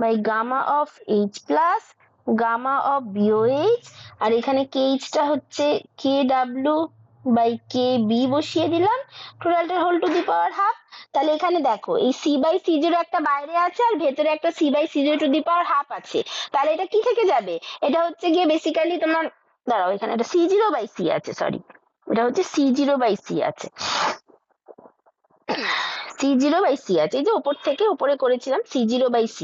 [SPEAKER 1] by gamma of H plus gamma of BOH, আর এখানে KH টা হচ্ছে KW/KB বসিয়ে দিলাম, টোটালটা whole to the power half. তাহলে এখানে দেখো এই C/C0 একটা বাইরে আছে আর ভেতরে একটা C/C0 to the power half আছে, তাহলে এটা কি থেকে যাবে, এটা হচ্ছে গিয়ে বেসিক্যালি তোমার, দাঁড়াও এখানে একটা C0/C আছে, সরি এটা হচ্ছে C0/C আছে, C0/C আছে, এই যে উপর থেকে উপরে করেছিলাম C0/C।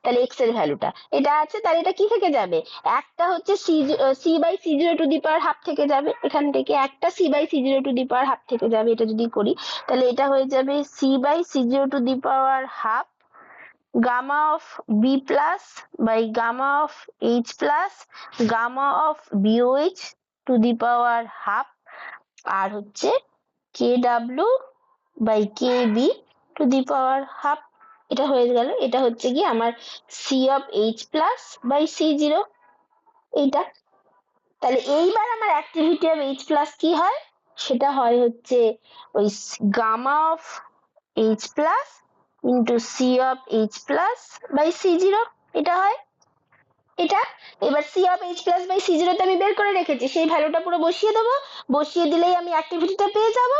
[SPEAKER 1] তাহলে x এর ভ্যালুটা এটা আছে, তাহলে এটা কি থেকে যাবে, একটা হচ্ছে C/C0 to the power half থেকে যাবে, এখান থেকে একটা C/C0 to the power half থেকে যাবে, এটা যদি করি তাহলে এটা হয়ে যাবে C/C0 to the power half gamma of B plus by gamma of H plus gamma of BOH to the power half, আর হচ্ছে KW/KB two the power half. এটা হয়ে গেল, এটা হচ্ছে কি আমার C of H plus by C0 এইটা। তাহলে এইবার আমার অ্যাক্টিভিটি অফ H প্লাস কি হয়, সেটা হয় হচ্ছে ওই gamma of H plus into C of H plus by C0, এটা হয় এটা। এবার C of H plus by C0 তে আমি বের করে রেখেছি, সেই ভ্যালুটা পুরো বসিয়ে দেবো, বসিয়ে দিলেই আমি অ্যাক্টিভিটিটা পেয়ে যাব।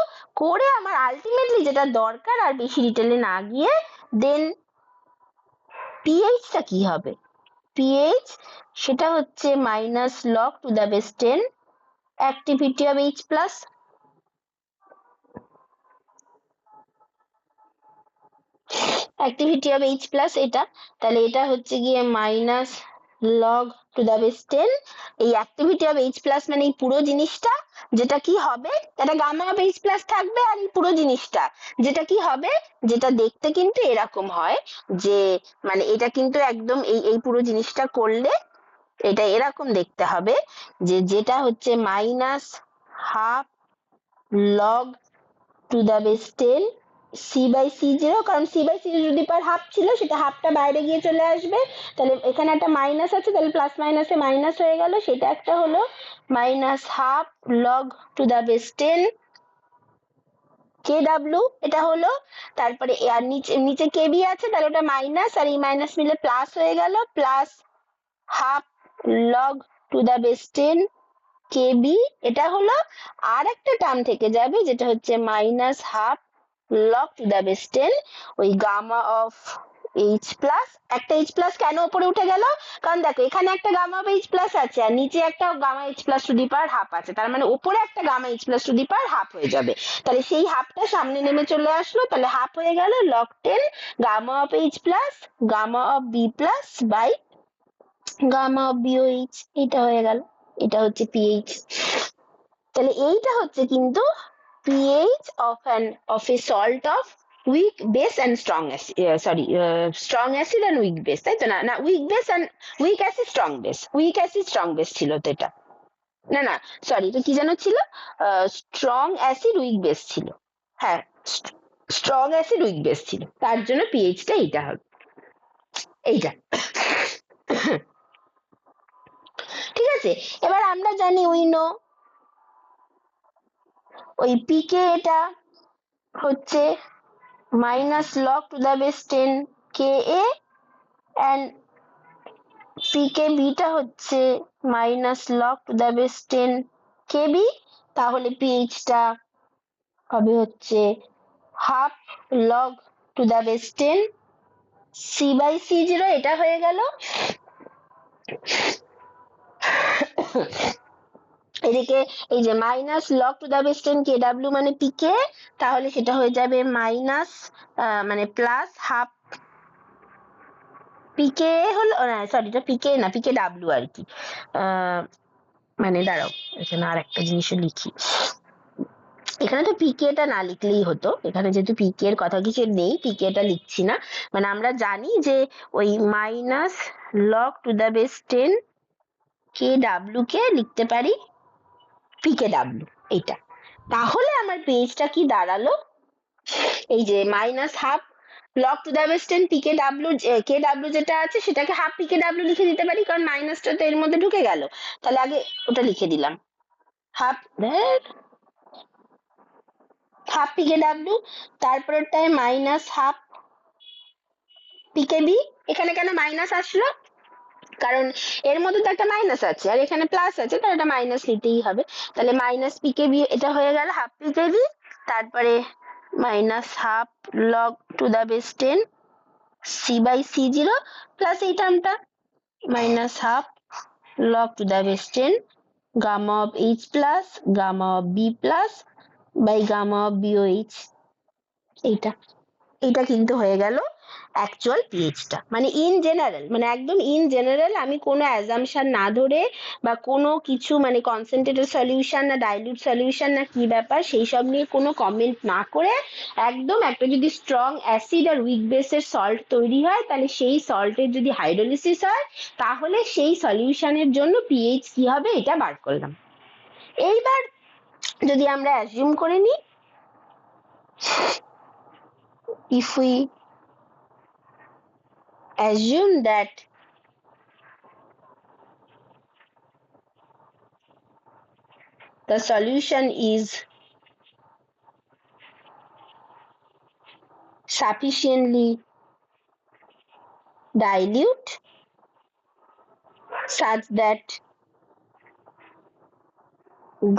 [SPEAKER 1] করে আমার আলটিমেটলি যেটা দরকার, আর বেশি ডিটেলে না গিয়ে, দেন pH টা কি হবে, pH সেটা হচ্ছে minus log to the base 10 activity of H plus, activity of H plus এটা। তাহলে এটা হচ্ছে গিয়ে minus log to the base 10, এই অ্যাক্টিভিটি অফ H প্লাস মানে এই পুরো জিনিসটা, যেটা কি হবে, এটা গামা অফ H প্লাস থাকবে, আর এই পুরো জিনিসটা যেটা কি হবে, যেটা দেখতে কিন্তু এরকম হয়, যে মানে এটা কিন্তু একদম এই পুরো জিনিসটা করলে এটা এরকম দেখতে হবে, যে যেটা হচ্ছে minus half log to the base 10 C/C0, কারণ C/C0 যদি পার হাফ ছিল, সেটা হাফটা বাইরে গিয়ে চলে আসবে, তাহলে এখানে একটা মাইনাস আছে, তাহলে প্লাস মাইনাসে মাইনাস হয়ে গেল, সেটা একটা হলো minus half log to the base 10 KW, এটা হলো। তারপরে আর নিচে নিচে KB আছে, তাহলে ওটা মাইনাস আর এই মাইনাস মিলে প্লাস হয়ে গেল, plus half log to the base 10 KB, এটা হলো। আর একটা টার্ম থেকে যাবে, যেটা হচ্ছে minus half log to the base 10 ওই গামা অফ H প্লাস। একটা H প্লাস কেন উপরে উঠে গেল, কারণ দেখো এখানে একটা গামা অফ H প্লাস আছে আর নিচে একটা gamma H plus to the power half আছে, তার মানে উপরে একটা gamma H plus to the power half হয়ে যাবে, তাহলে সেই হাফটা সামনে নেমে চলে আসলো, তাহলে হাফ হয়ে গেল log 10 gamma of H plus gamma of B plus by gamma of BOH, এটা হয়ে গেল, এটা হচ্ছে pH। তাহলে এইটা হচ্ছে কিন্তু pH of a salt of weak base and strong acid, strong acid and weak base, তাই তো না, না weak base and weak acid strong base, weak acid strong base ছিল তো এটা, না না সরি এটা কি যেন ছিল, স্ট্রং অ্যাসিড উইক বেস ছিল, হ্যাঁ স্ট্রং অ্যাসিড উইক বেস ছিল, তার জন্য pH টা এইটা হবে, এইটা। ঠিক আছে, এবার আমরা জানি উইনো ওই PK এটা হচ্ছে minus log to the base 10 KA, and পিকেবিটা হচ্ছে minus log to the base 10 কেবি, তাহলে পিএইচটা হবে হচ্ছে half log to the base 10 C/C0। এটা হয়ে গেল। এদিকে এই যে minus log to the base 10 কেডাব্লিউ মানে পিকে, তাহলে সেটা হয়ে যাবে মাইনাস মানে প্লাস হাফ পিকে হলো, সরি এটা পিকে না, পিকে ডাব্লিউ আর কি। মানে দাঁড়াও, এখানে আর একটা জিনিসও লিখি। এখানে তো পিকেটা না লিখলেই হতো, এখানে যেহেতু পিকে এর কথা কিছু নেই, পিকেটা লিখছি না। মানে আমরা জানি যে ওই minus log to the base 10 K W কে লিখতে পারি পিকে ডাব্লিউ, এইটা। তাহলে আমার পেজটা কি দাঁড়ালো, এই যে minus half log to the base 10 P K W, K W যেটা আছে সেটাকে হাফ পিকে ডাব্লিউ লিখে দিতে পারি, কারণ মাইনাসটা তো এর মধ্যে ঢুকে গেল। তাহলে আগে ওটা লিখে দিলাম, half half pK W, তারপরেরটায় minus half pK B. এখানে কেন মাইনাস আসলো, কারণ এর মধ্যে তো একটা মাইনাস আছে আর এখানে প্লাস আছে, তাহলে এটা মাইনাস নিতেই হবে। তাহলে মাইনাস পিকে বি এটা হয়ে গেল হাফ পিকে বি, তারপরে minus half log to the base 10 C/C0 plus এই টার্মটা minus half log to the base 10 gamma of H plus gamma of B plus by gamma of BOH। এইটা এটা কিন্তু হয়ে গেল অ্যাকচুয়াল পিএইচটা। মানে ইন জেনারেল, মানে একদম ইন জেনারেল, আমি কোনো অ্যাজাম্পশন না ধরে বা কোনো কিছু মানে কনসেন্ট্রেটেড সলিউশন না ডাইলিউট সলিউশন না কি ব্যাপার সেই সব নিয়ে কোনো কমেন্ট না করে, একদম একটা যদি স্ট্রং অ্যাসিড আর উইক বেসের সল্ট তৈরি হয়, তাহলে সেই সল্টের যদি হাইড্রোলিসিস হয়, তাহলে সেই সলিউশনের জন্য পিএইচ কি হবে এটা বার করলাম। এইবার যদি আমরা অ্যাজিউম করে নিই, if we assume that the solution is sufficiently dilute such that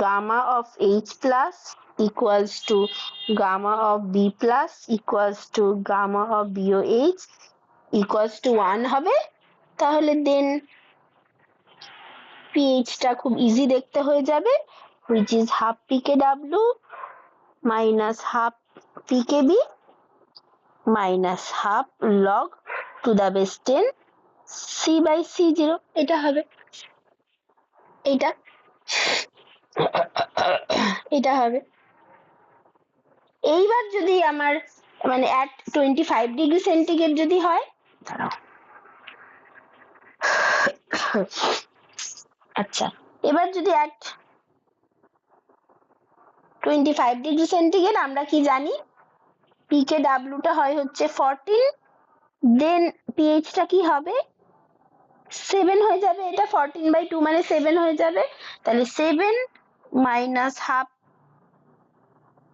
[SPEAKER 1] gamma of H plus equals to gamma of B plus equals to gamma of BOH equals to 1 হবে, তাহলে দেন পিএইচটা খুব ইজি দেখতে হয়ে যাবে, which is half pKw minus half pKb minus half log to the base 10 C/C0। এটা হবে, এটা এটা হবে। এইবার যদি আমার মানে at 25 ডিগ্রি সেন্টিগ্রেড যদি হয়, দাঁড়াও, আচ্ছা এবার যদি at 25 ডিগ্রি সেন্টিগ্রেড আমরা কি জানি, PKW টা হয় হচ্ছে 14, দেন পিএইচটা কি হবে 7 হয়ে যাবে, এটা 14/2 মানে 7 হয়ে যাবে, তাহলে 7 minus half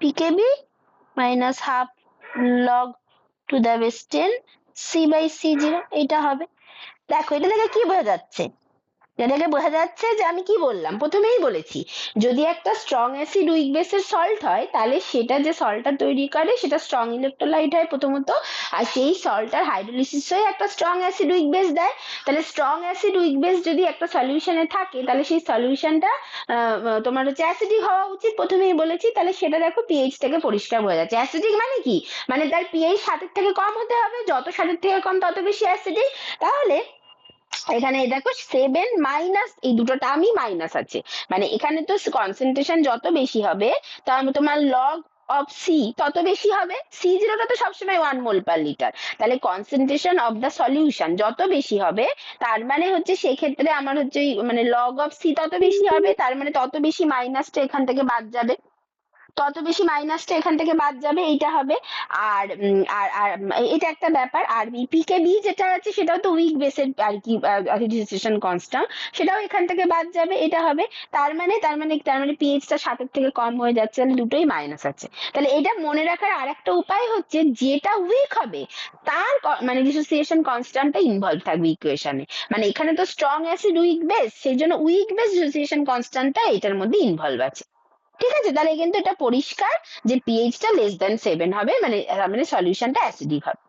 [SPEAKER 1] pKb minus half log to the base 10 C/C0 এটা হবে। দেখো এটা থেকে কি বোঝা যাচ্ছে, এটাকে বোঝা যাচ্ছে যে আমি কি বললাম, প্রথমেই বলেছি যদি একটা স্ট্রং অ্যাসিড উইক বেসের সল্ট হয়, তাহলে সেটা যে সল্টটা তৈরি করে সেটা স্ট্রং ইলেকট্রোলাইট হয় প্রথমত, আর সেই সল্টটার হাইড্রোলিসিস হয়ে একটা স্ট্রং অ্যাসিড উইক বেস দেয়। তাহলে স্ট্রং অ্যাসিড উইক বেস যদি একটা সলিউশনে থাকে, তাহলে সেই সলিউশনটা তোমার হচ্ছে অ্যাসিডিক হওয়া উচিত, প্রথমেই বলেছি। তাহলে সেটা দেখো পিএইচ থেকে পরিষ্কার বোঝা যাচ্ছে। অ্যাসিডিক মানে কি, মানে তার পিএইচ 7 থেকে কম হতে হবে, যত 7 থেকে কম তত বেশি অ্যাসিডিক। তাহলে এখানে দেখো 7 মাইনাস এই দুটো টার্মই মাইনাস আছে, মানে এখানে তো কনসেন্ট্রেশন যত বেশি হবে তার তোমার লগ অফ সি তত বেশি হবে, C0 টা তো সবসময় 1 মোল পার লিটার, তাহলে কনসেন্ট্রেশন অফ দ্য সলিউশন যত বেশি হবে তার মানে হচ্ছে সেক্ষেত্রে আমার হচ্ছে মানে লগ অফ সি তত বেশি হবে, তার মানে তত বেশি মাইনাসটা এখান থেকে বাদ যাবে। তত বেশি মাইনাসটা এখান থেকে বাদ যাবে, এইটা হবে। আর আর আর এটা একটা ব্যাপার। আর পিকেবি যেটা আছে সেটাও তো উইক বেসের আর কি ডিসোসিয়েশন কনস্ট্যান্ট, সেটাও এখান থেকে বাদ যাবে, এটা হবে। তার মানে পিএইচটা 7 থেকে কম হয়ে যাচ্ছে, তাহলে দুটোই মাইনাস আছে। তাহলে এটা মনে রাখার আরেকটা উপায় হচ্ছে যেটা উইক হবে তার মানে ডিসোসিয়েশন কনস্ট্যান্টটা ইনভলভ থাকবে ইকুয়েশনে। মানে এখানে তো স্ট্রং অ্যাসিড উইক বেস, সেই জন্য উইক বেস ডিসোসিয়েশন কনস্ট্যান্টটা এটার মধ্যে ইনভলভ আছে। ঠিক আছে, তাহলে কিন্তু এটা পরিষ্কার যে পিএইচটা <7 হবে, মানে মানে সলিউশনটা অ্যাসিডিক হবে।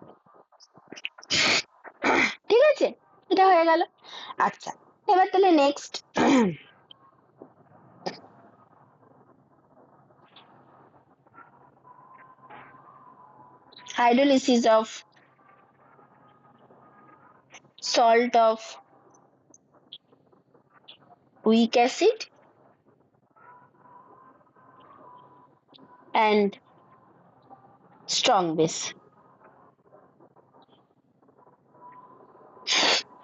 [SPEAKER 1] ঠিক আছে, এটা হয়ে গেল। আচ্ছা, এবার তাহলে next hydrolysis of salt of weak acid and strong base.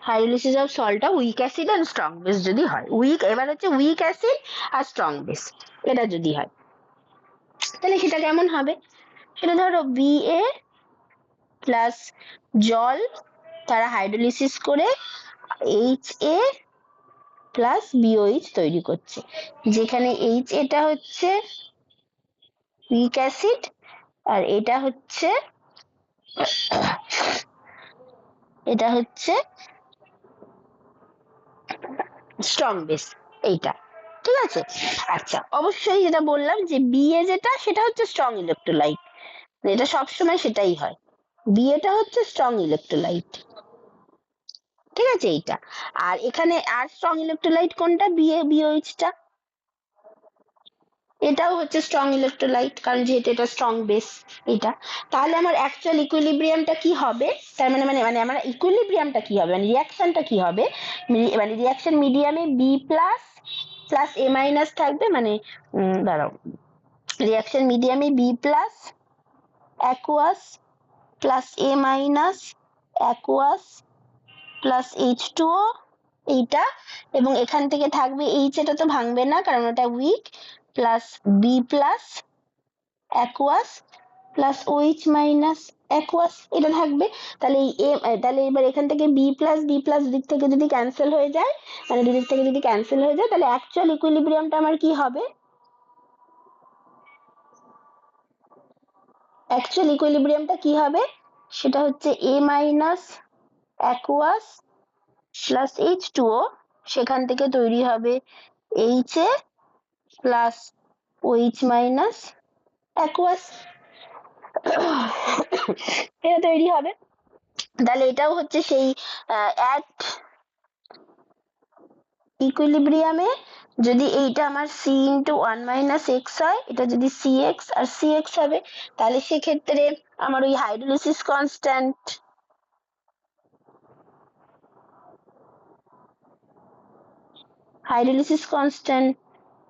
[SPEAKER 1] Hydrolysis of সল্টটা weak acid and strong base যদি হয়, উইক এবার হচ্ছে উইক অ্যাসিড আর স্ট্রং বেস এটা যদি হয়, তাহলে সেটা কেমন হবে? সেটা ধরো বিএ প্লাস জল তারা হাইড্রোলিসিস করে এইচ এ প্লাস বিওএইচ তৈরি করছে, যেখানে এইচ এটা হচ্ছে উইক অ্যাসিড আর এটা হচ্ছে স্ট্রং বেস এইটা। ঠিক আছে, আচ্ছা অবশ্যই যেটা বললাম যে বিএ যেটা সেটা হচ্ছে স্ট্রং ইলেকট্রোলাইট, এটা সবসময় সেটাই হয়, বিএটা হচ্ছে স্ট্রং ইলেকট্রোলাইট। ঠিক আছে, এইটা। আর এখানে আর স্ট্রং ইলেকট্রোলাইট কোনটা? বিওএইচটা, এটাও হচ্ছে স্ট্রং ইলেকট্রোলাইট, কারণ যেহেতু এটা স্ট্রং বেস এটা। তাহলে আমার অ্যাকচুয়াল ইকুইলিব্রিয়ামটা কি হবে? তার মানে মানে মানে আমার ইকুইলিব্রিয়ামটা কি হবে, মানে রিয়াকশনটা কি হবে? মানে রিয়াকশন মিডিয়ামে B plus plus A minus থাকবে, মানে দাঁড়াও, রিয়াকশন মিডিয়ামে B plus aqueous plus A minus aqueous plus H2O এইটা, এবং এখান থেকে থাকবে এইচ, এটা তো ভাঙবে না কারণ ওটা weak, plus B plus aqueous plus OH minus aqueous এটা থাকবে। তাহলে তাহলে এবার এখান থেকে বি প্লাস দিক থেকে যদি ক্যান্সেল হয়ে যায়, মানে দুদিক থেকে যদি ক্যান্সেল হয়ে যায়, তাহলে অ্যাকচুয়াল ইকুইলিব্রিয়ামটা আমার কি হবে? অ্যাকচুয়াল ইকুইলিব্রিয়ামটা কি হবে? সেটা হচ্ছে এ মাইনাস অ্যাকুয়াস প্লাস H2O, সেখান থেকে তৈরি হবে HA plus OH minus aqueous, এটা তৈরি হবে। তাহলে এটাও হচ্ছে সেই অ্যাট ইকুইলিব্রিয়ামে যদি এইটা আমার সি ইন্টু 1 - x হয়, এটা যদি CX আর CX হবে, তাহলে সেক্ষেত্রে আমার ওই হাইড্রোলিসিস কনস্ট্যান্ট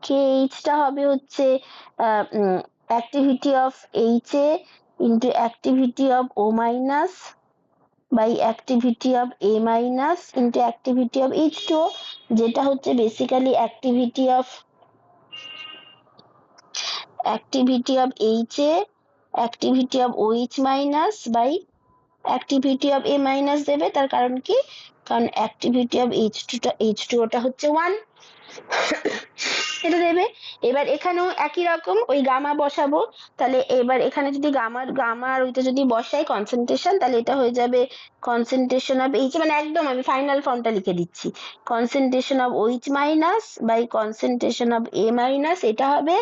[SPEAKER 1] KH টা হবে হচ্ছে activity of HA into activity of O minus by activity of A minus into activity of H2O, যেটা হচ্ছে basically activity of HA activity of OH minus by activity of A minus দেবে। তার কারণ কি? কারণ অ্যাক্টিভিটি অফ H2O টা হচ্ছে 1, এটা দেবে। এবার এখানেও একই রকম ওই গামা বসাবো, তাহলে এবার এখানে যদি গামার ওইটা যদি বসাই কনসেন্ট্রেশন, তাহলে এটা হয়ে যাবে কনসেন্ট্রেশন অফ এইচ, মানে একদম আমি ফাইনাল ফর্মটা লিখে দিচ্ছি, concentration of OH minus by concentration of A minus, এটা হবে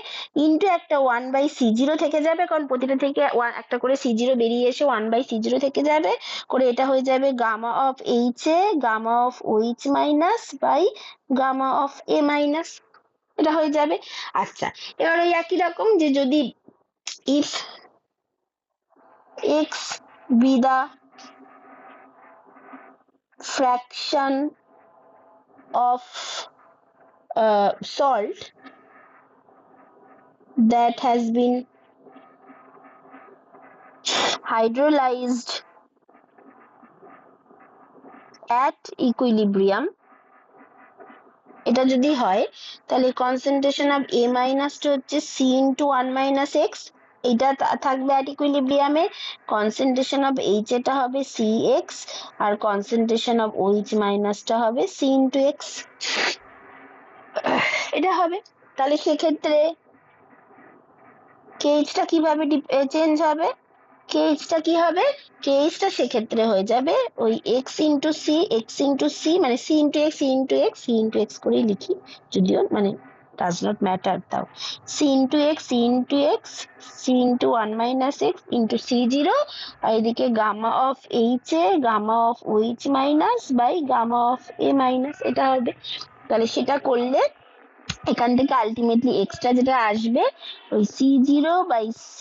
[SPEAKER 1] ইন্টু একটা 1/C0 থেকে যাবে, কারণ প্রতিটা থেকে একটা করে C0 বেরিয়ে এসে 1/C0 থেকে যাবে করে, এটা হয়ে যাবে gamma of HA gamma of OH minus by gamma of A minus, এটা হয়ে যাবে। আচ্ছা, এবার ওই একই রকম যে যদি if x be the fraction of salt that has been hydrolyzed at equilibrium, এটা যদি হয় তাহলে কনসেন্ট্রেশন অফ এ মাইনাসটা হচ্ছে সি ইন্টু 1 - x, এটা থাকবে অ্যাট ইকুইলিব্রিয়ামে। কনসেন্ট্রেশন অফ এইচ এটা হবে সি এক্স, আর কনসেন্ট্রেশন অফ ওইচ মাইনাসটা হবে সি ইন্টু এক্স, এটা হবে। তাহলে সেক্ষেত্রে কেএইচটা কিভাবে চেঞ্জ হবে? কেএইচটা কি হবে? কেএইচটা সেক্ষেত্রে হয়ে যাবে ওই এক্স ইন্টু সি, মানে সি ইন্টু এক্স করেই লিখি, যদিও মানে ডাজ নট ম্যাটার, তাও C into X C into 1 - x ইন্টু C0, আর এদিকে gamma of H A gamma of OH minus by gamma of A minus, এটা হবে। তাহলে সেটা করলে এখান থেকে আলটিমেটলি এক্সট্রা যেটা আসবে ওই C0/C,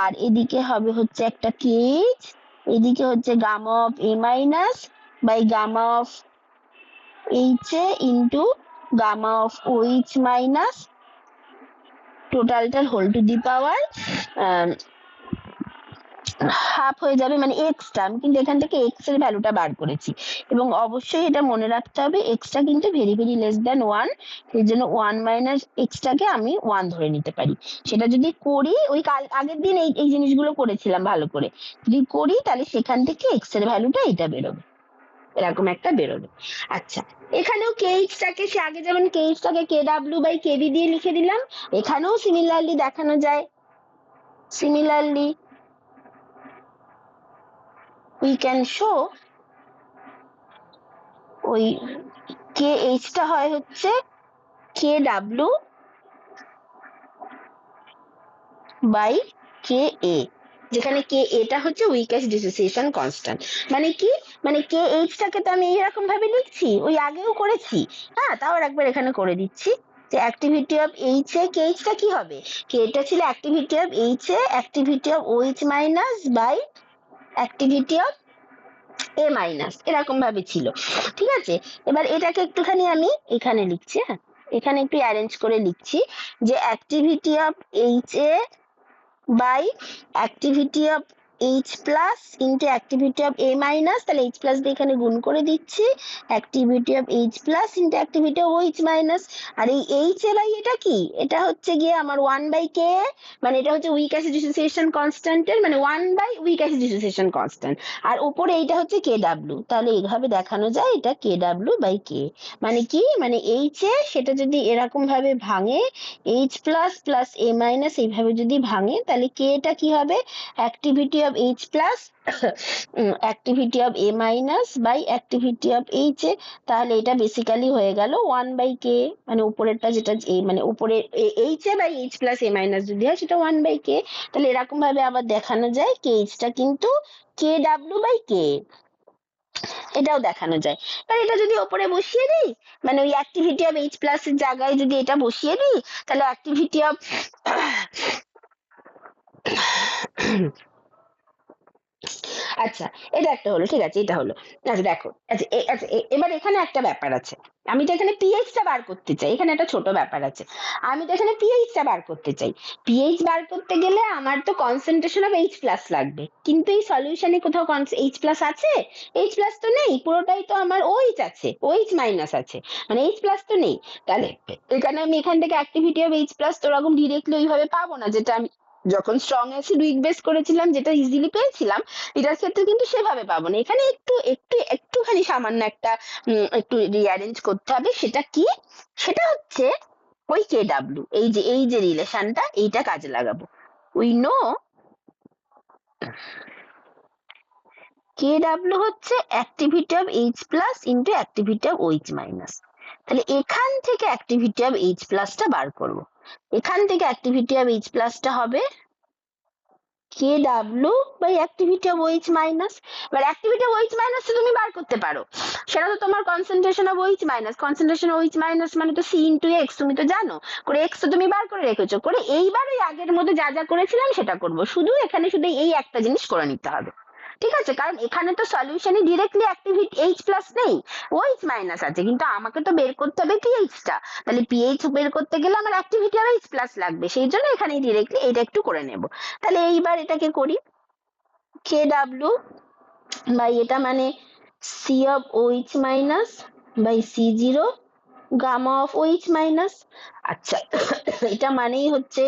[SPEAKER 1] আর এদিকে হবে হচ্ছে একটা কেএইচ, এদিকে হচ্ছে gamma of A minus by gamma of H A into gamma of OH minus, টোটালটার whole to the power half হয়ে যাবে, মানে এক্সটা আমি কিন্তু এখান থেকে এক্স এর ভ্যালুটা বার করেছি, এবং অবশ্যই এটা মনে রাখতে হবে এক্সটা কিন্তু ভেরি ভেরি লেস দ্যান 1, এর জন্য 1 - x-টাকে আমি 1 ধরে নিতে পারি। সেটা যদি করি, ওই আগের দিন এই জিনিসগুলো করেছিলাম ভালো করে, যদি করি তাহলে সেখান থেকে এক্স এর ভ্যালুটা এটা বেরোবে, এরকম একটা বেরোবে। আচ্ছা, এখানেও কেএইচটাকে সে আগে যেমন কেএইচটাকে KW/KB দিয়ে লিখে দিলাম, এখানেও সিমিলারলি দেখানো যায়। সিমিলারলি we can show ওই KH-টা হয় হচ্ছে KW/KA, যেখানে KA-টা হচ্ছে উইকেস্ট ডিসোসিয়েশন কনস্ট্যান্ট। মানে কি, মানে KH-টাকে তো আমি এইরকম ভাবে লিখছি, ওই আগেও করেছি, হ্যাঁ তাও একবার এখানে করে দিচ্ছি যে অ্যাক্টিভিটি অফ এইচ এ, KH-টা কি হবে, K-টা ছিল activity of H A, activity of OH minus by activity of A minus, এরকম ভাবে ছিল, ঠিক আছে। এবার এটাকে একটুখানি আমি এখানে লিখছি, হ্যাঁ এখানে একটু অ্যারেঞ্জ করে লিখছি যে activity of H A by activity of H plus into activity of A minus, তাহলে এইচ প্লাস দিয়ে এখানে গুণ করে দিচ্ছি, activity of H plus into activity of OH minus. আর এই এইচ এ বাই এটা কি, এটা হচ্ছে গিয়ে আমার 1/K, মানে এটা হচ্ছে উইক অ্যাসিড ডিসোসিয়েশন কনস্ট্যান্টের, মানে 1/উইক অ্যাসিড ডিসোসিয়েশন কনস্ট্যান্ট, আর উপরে এইটা হচ্ছে KW, তাহলে এইভাবে দেখানো যায় এটা KW/K। মানে কি, মানে এইচ এ সেটা যদি এরকম ভাবে ভাঙে, H plus plus A minus এইভাবে যদি ভাঙে, তাহলে K-টা কি হবে, activity of H plus activity of A minus by activity of H A, তাহলে এটা বেসিক্যালি হয়ে গেল 1/K, মানে উপরেরটা যেটা মানে উপরে H A by H plus A minus যদি হয় সেটা 1/K। তাহলে এরকম ভাবে আবার দেখানো যায় KH-টা কিন্তু KW/K, এটাও দেখানো যায়। এবার এটা যদি ওপরে বসিয়ে দিই, মানে ওই অ্যাক্টিভিটি অফ এইচ প্লাস এর জায়গায় যদি এটা বসিয়ে দিই, তাহলে অ্যাক্টিভিটি অফ আচ্ছা এটা একটা হলো, ঠিক আছে এটা হলো। আচ্ছা দেখো, আচ্ছা এবার এখানে একটা ব্যাপার আছে, আমি তো এখানে পিএইচটা বার করতে চাই, এখানে একটা ছোট ব্যাপার আছে, আমি তো এখানে পিএইচটা বার করতে চাই। পিএইচ বার করতে গেলে আমার তো কনসেন্ট্রেশন অফ এইচ প্লাস লাগবে, কিন্তু এই সলিউশনে কোথাও এইচ প্লাস আছে? এইচ প্লাস তো নেই, পুরোটাই তো আমার ওইচ আছে, ওইচ মাইনাস আছে, মানে এইচ প্লাস তো নেই। তাহলে এখানে আমি এখান থেকে অ্যাক্টিভিটি অফ এইচ প্লাস তো ওরকম ডিরেক্টলি ওইভাবে পাবো না, যেটা আমি যখন স্ট্রং অ্যাসিড উইক বেস করেছিলাম যেটা ইজিলি পেয়েছিলাম, এটার ক্ষেত্রে কিন্তু সেভাবে পাবো না, এখানে একটুখানি সামান্য একটা একটু রিঅ্যারেঞ্জ করতে হবে। সেটা কি, সেটা হচ্ছে ওই KW, এই যে রিলেশনটা, এইটা কাজে লাগাবো। উই নো KW হচ্ছে activity of H plus into activity of OH minus, তাহলে এখান থেকে অ্যাক্টিভিটি অফ এইচ প্লাসটা বার করব, এখান থেকে অ্যাক্টিভিটি অফ এইচ প্লাসটা হবে KW/অ্যাক্টিভিটি অফ OH মাইনাস। এবার অ্যাক্টিভিটি অফ OH মাইনাস তুমি বার করতে পারো, সেটা তো তোমার concentration of OH minus, concentration of OH minus মানে তো C ইন্টু এক্স, তুমি তো জানো, করে এক্স তো তুমি বার করে রেখেছো, করে এইবার ওই আগের মধ্যে যা যা করেছিলাম সেটা করবো, শুধু এখানে শুধু এই একটা জিনিস করে নিতে হবে, ঠিক আছে। কারণ এখানে তো সলিউশনে ডিরেক্টলি অ্যাক্টিভিটি এইচ প্লাস নেই, ওইচ মাইনাস আছে, কিন্তু আমাকে তো বের করতে হবে পিএইচটা, তাহলে পিএইচ বের করতে গেলে আমার অ্যাক্টিভিটি আর এইচ প্লাস লাগবে, সেই জন্য এখানে ডিরেক্টলি এটা একটু করে নেব। তাহলে এইবার এটাকে করি, KW বাই এটা মানে C of OH minus by C0 gamma of OH minus. আচ্ছা এটা মানেই হচ্ছে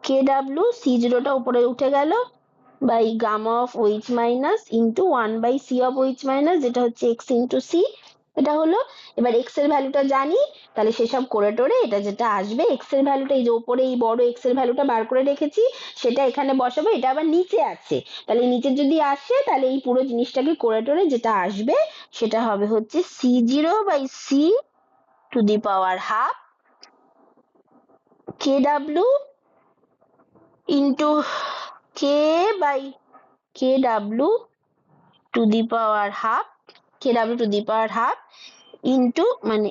[SPEAKER 1] কে ডাব্লিউ সি জিরোটা উপরে উঠে গেল by gamma of OH minus into 1 by C of OH minus, যেটা হচ্ছে এক্স ইন্টু সি। এটা হলো। এবার এক্স এর ভ্যালুটা জানি, তাহলে সেসব করে টোরে এটা যেটা আসবে এক্স এর ভ্যালুটা, এই যে ওপরে এই বড় এক্স এর ভ্যালুটা বার করে রেখেছি, সেটা এখানে বসাবো। এটা আবার নিচে আছে, তাহলে নিচে যদি আসে তাহলে এই পুরো জিনিসটাকে করে টোরে যেটা আসবে সেটা হবে হচ্ছে C zero by C to the power half K W into K by K W to the power half, K W to the power half into মানে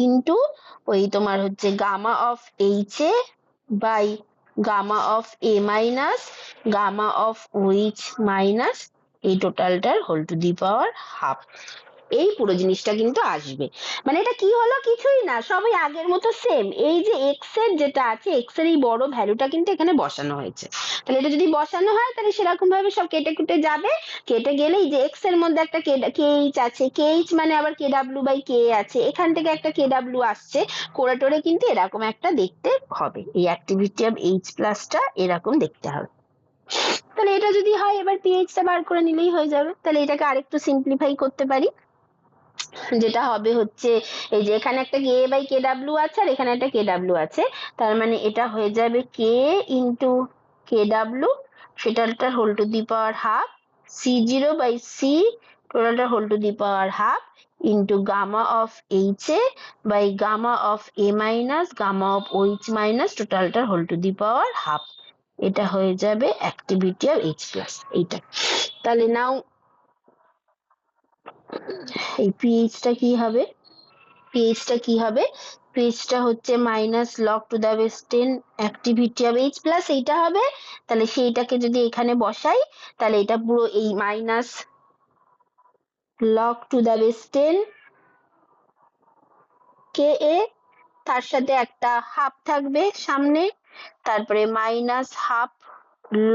[SPEAKER 1] ইন্টু ওই তোমার হচ্ছে gamma of H A by gamma of A minus gamma of OH minus এই টোটালটার whole to the power half. এই পুরো জিনিসটা কিন্তু আসবে। মানে এটা কি হলো, কিছুই না, সবই আগের মতো সেম। এই যে এক্স এর যেটা আছে, এক্স এর এই বড় ভ্যালুটা কিন্তু এখানে বসানো হয়েছে। তাহলে এটা যদি বসানো হয় তাহলে সেরকম ভাবে সব কেটে কুটে যাবে। কেটে গেলেই যে এক্স এর মধ্যে একটা কে এইচ আছে, কে এইচ মানে আবার কে ডাব্লিউ বাই কে আছে, এখান থেকে একটা কে ডাব্লিউ আসছে, করে টোরে কিন্তু এরকম একটা দেখতে হবে। এই অ্যাক্টিভিটি অফ এইচ প্লাসটা এরকম দেখতে হবে। তাহলে এটা যদি হয় এবার পিএইচটা বার করে নিলেই হয়ে যাবে। তাহলে এটাকে আরেকটু সিম্পলিফাই করতে পারি, যেটা হবে হচ্ছে এই যে এখানে একটা কে বাই কে ডাব্লিউ আছে আর এখানে একটা কে ডাব্লিউ আছে, তার মানে এটা হয়ে যাবে কে ইন্টু কে ডাব্লিউ, সেটার whole to the power half C zero by C টোটালটা whole to the power half into gamma of H A by gamma of A minus gamma of OH minus টোটালটার whole to the power half. এটা হয়ে যাবে activity of H plus এইটা। তাহলে নাও এই পিএইচটা কি হবে, পিএইচটা কি হবে, পিএইচটা হচ্ছে minus log to the base 10 activity of H plus এইটা হবে। তাহলে সেইটাকে যদি এখানে বসাই তাহলে এটা পুরো এই minus log to the base 10 K A, তার সাথে একটা হাফ থাকবে সামনে, তারপরে minus half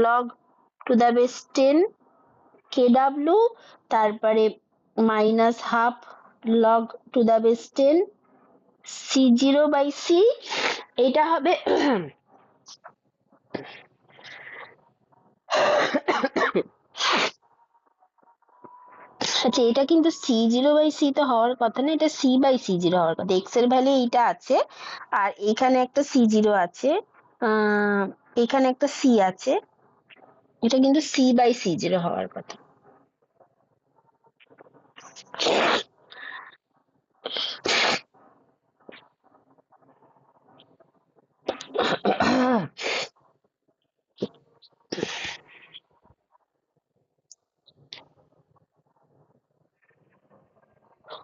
[SPEAKER 1] log to the base 10 K W, তারপরে minus half log to the base 10 C zero by C. এটা হবে আচ্ছা এটা কিন্তু সি জিরো বাই সি তো হওয়ার কথা না, এটা সি বাই সি জিরো হওয়ার কথা। এক্স এর ভ্যালু এইটা আছে আর এখানে একটা সি জিরো আছে, এখানে একটা সি আছে, এটা কিন্তু সি বাই সি জিরো হওয়ার কথা।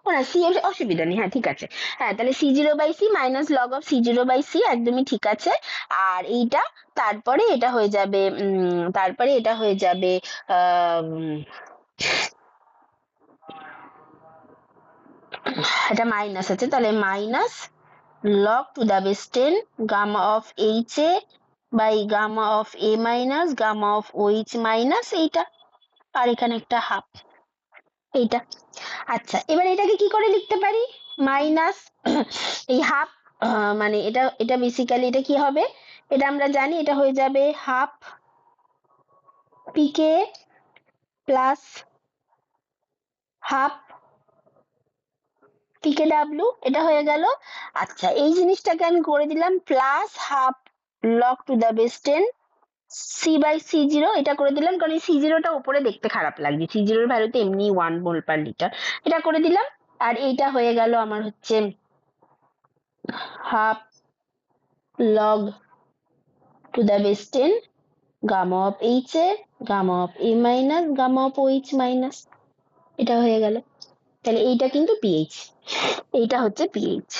[SPEAKER 1] ও না, সি এর অসুবিধা নেই, হ্যাঁ ঠিক আছে। হ্যাঁ তাহলে C zero by C minus log of C zero by C একদমই ঠিক আছে। আর এইটা তারপরে এটা হয়ে যাবে তারপরে এটা হয়ে যাবে এটা মাইনাস আছে, তাহলে minus log to the base 10 gamma of HA by gamma of A minus gamma of OH minus এইটা, আর এখানে একটা হাফ এইটা। আচ্ছা এবার এটাকে কি করে লিখতে পারি, মাইনাস এই হাফ মানে এটা এটা বেসিক্যালি এটা কি হবে, এটা আমরা জানি এটা হয়ে যাবে half pK plus half pK W, এটা হয়ে গেল। আচ্ছা এই জিনিসটাকে আমি করে দিলাম plus half log to the base 10 C by C zero, এটা করে দিলাম কারণ এই সি জিরোটা উপরে দেখতে খারাপ লাগছে, সি জিরোর ভ্যালুতে এমনি 1 মোল পার লিটার, এটা করে দিলাম। আর এইটা হয়ে গেল আমার হচ্ছে half log to the base 10 gamma of H A gamma of A minus gamma of OH minus, এটা হয়ে গেল। তাহলে এইটা কিন্তু পিএইচ, এইটা হচ্ছে পিএইচ।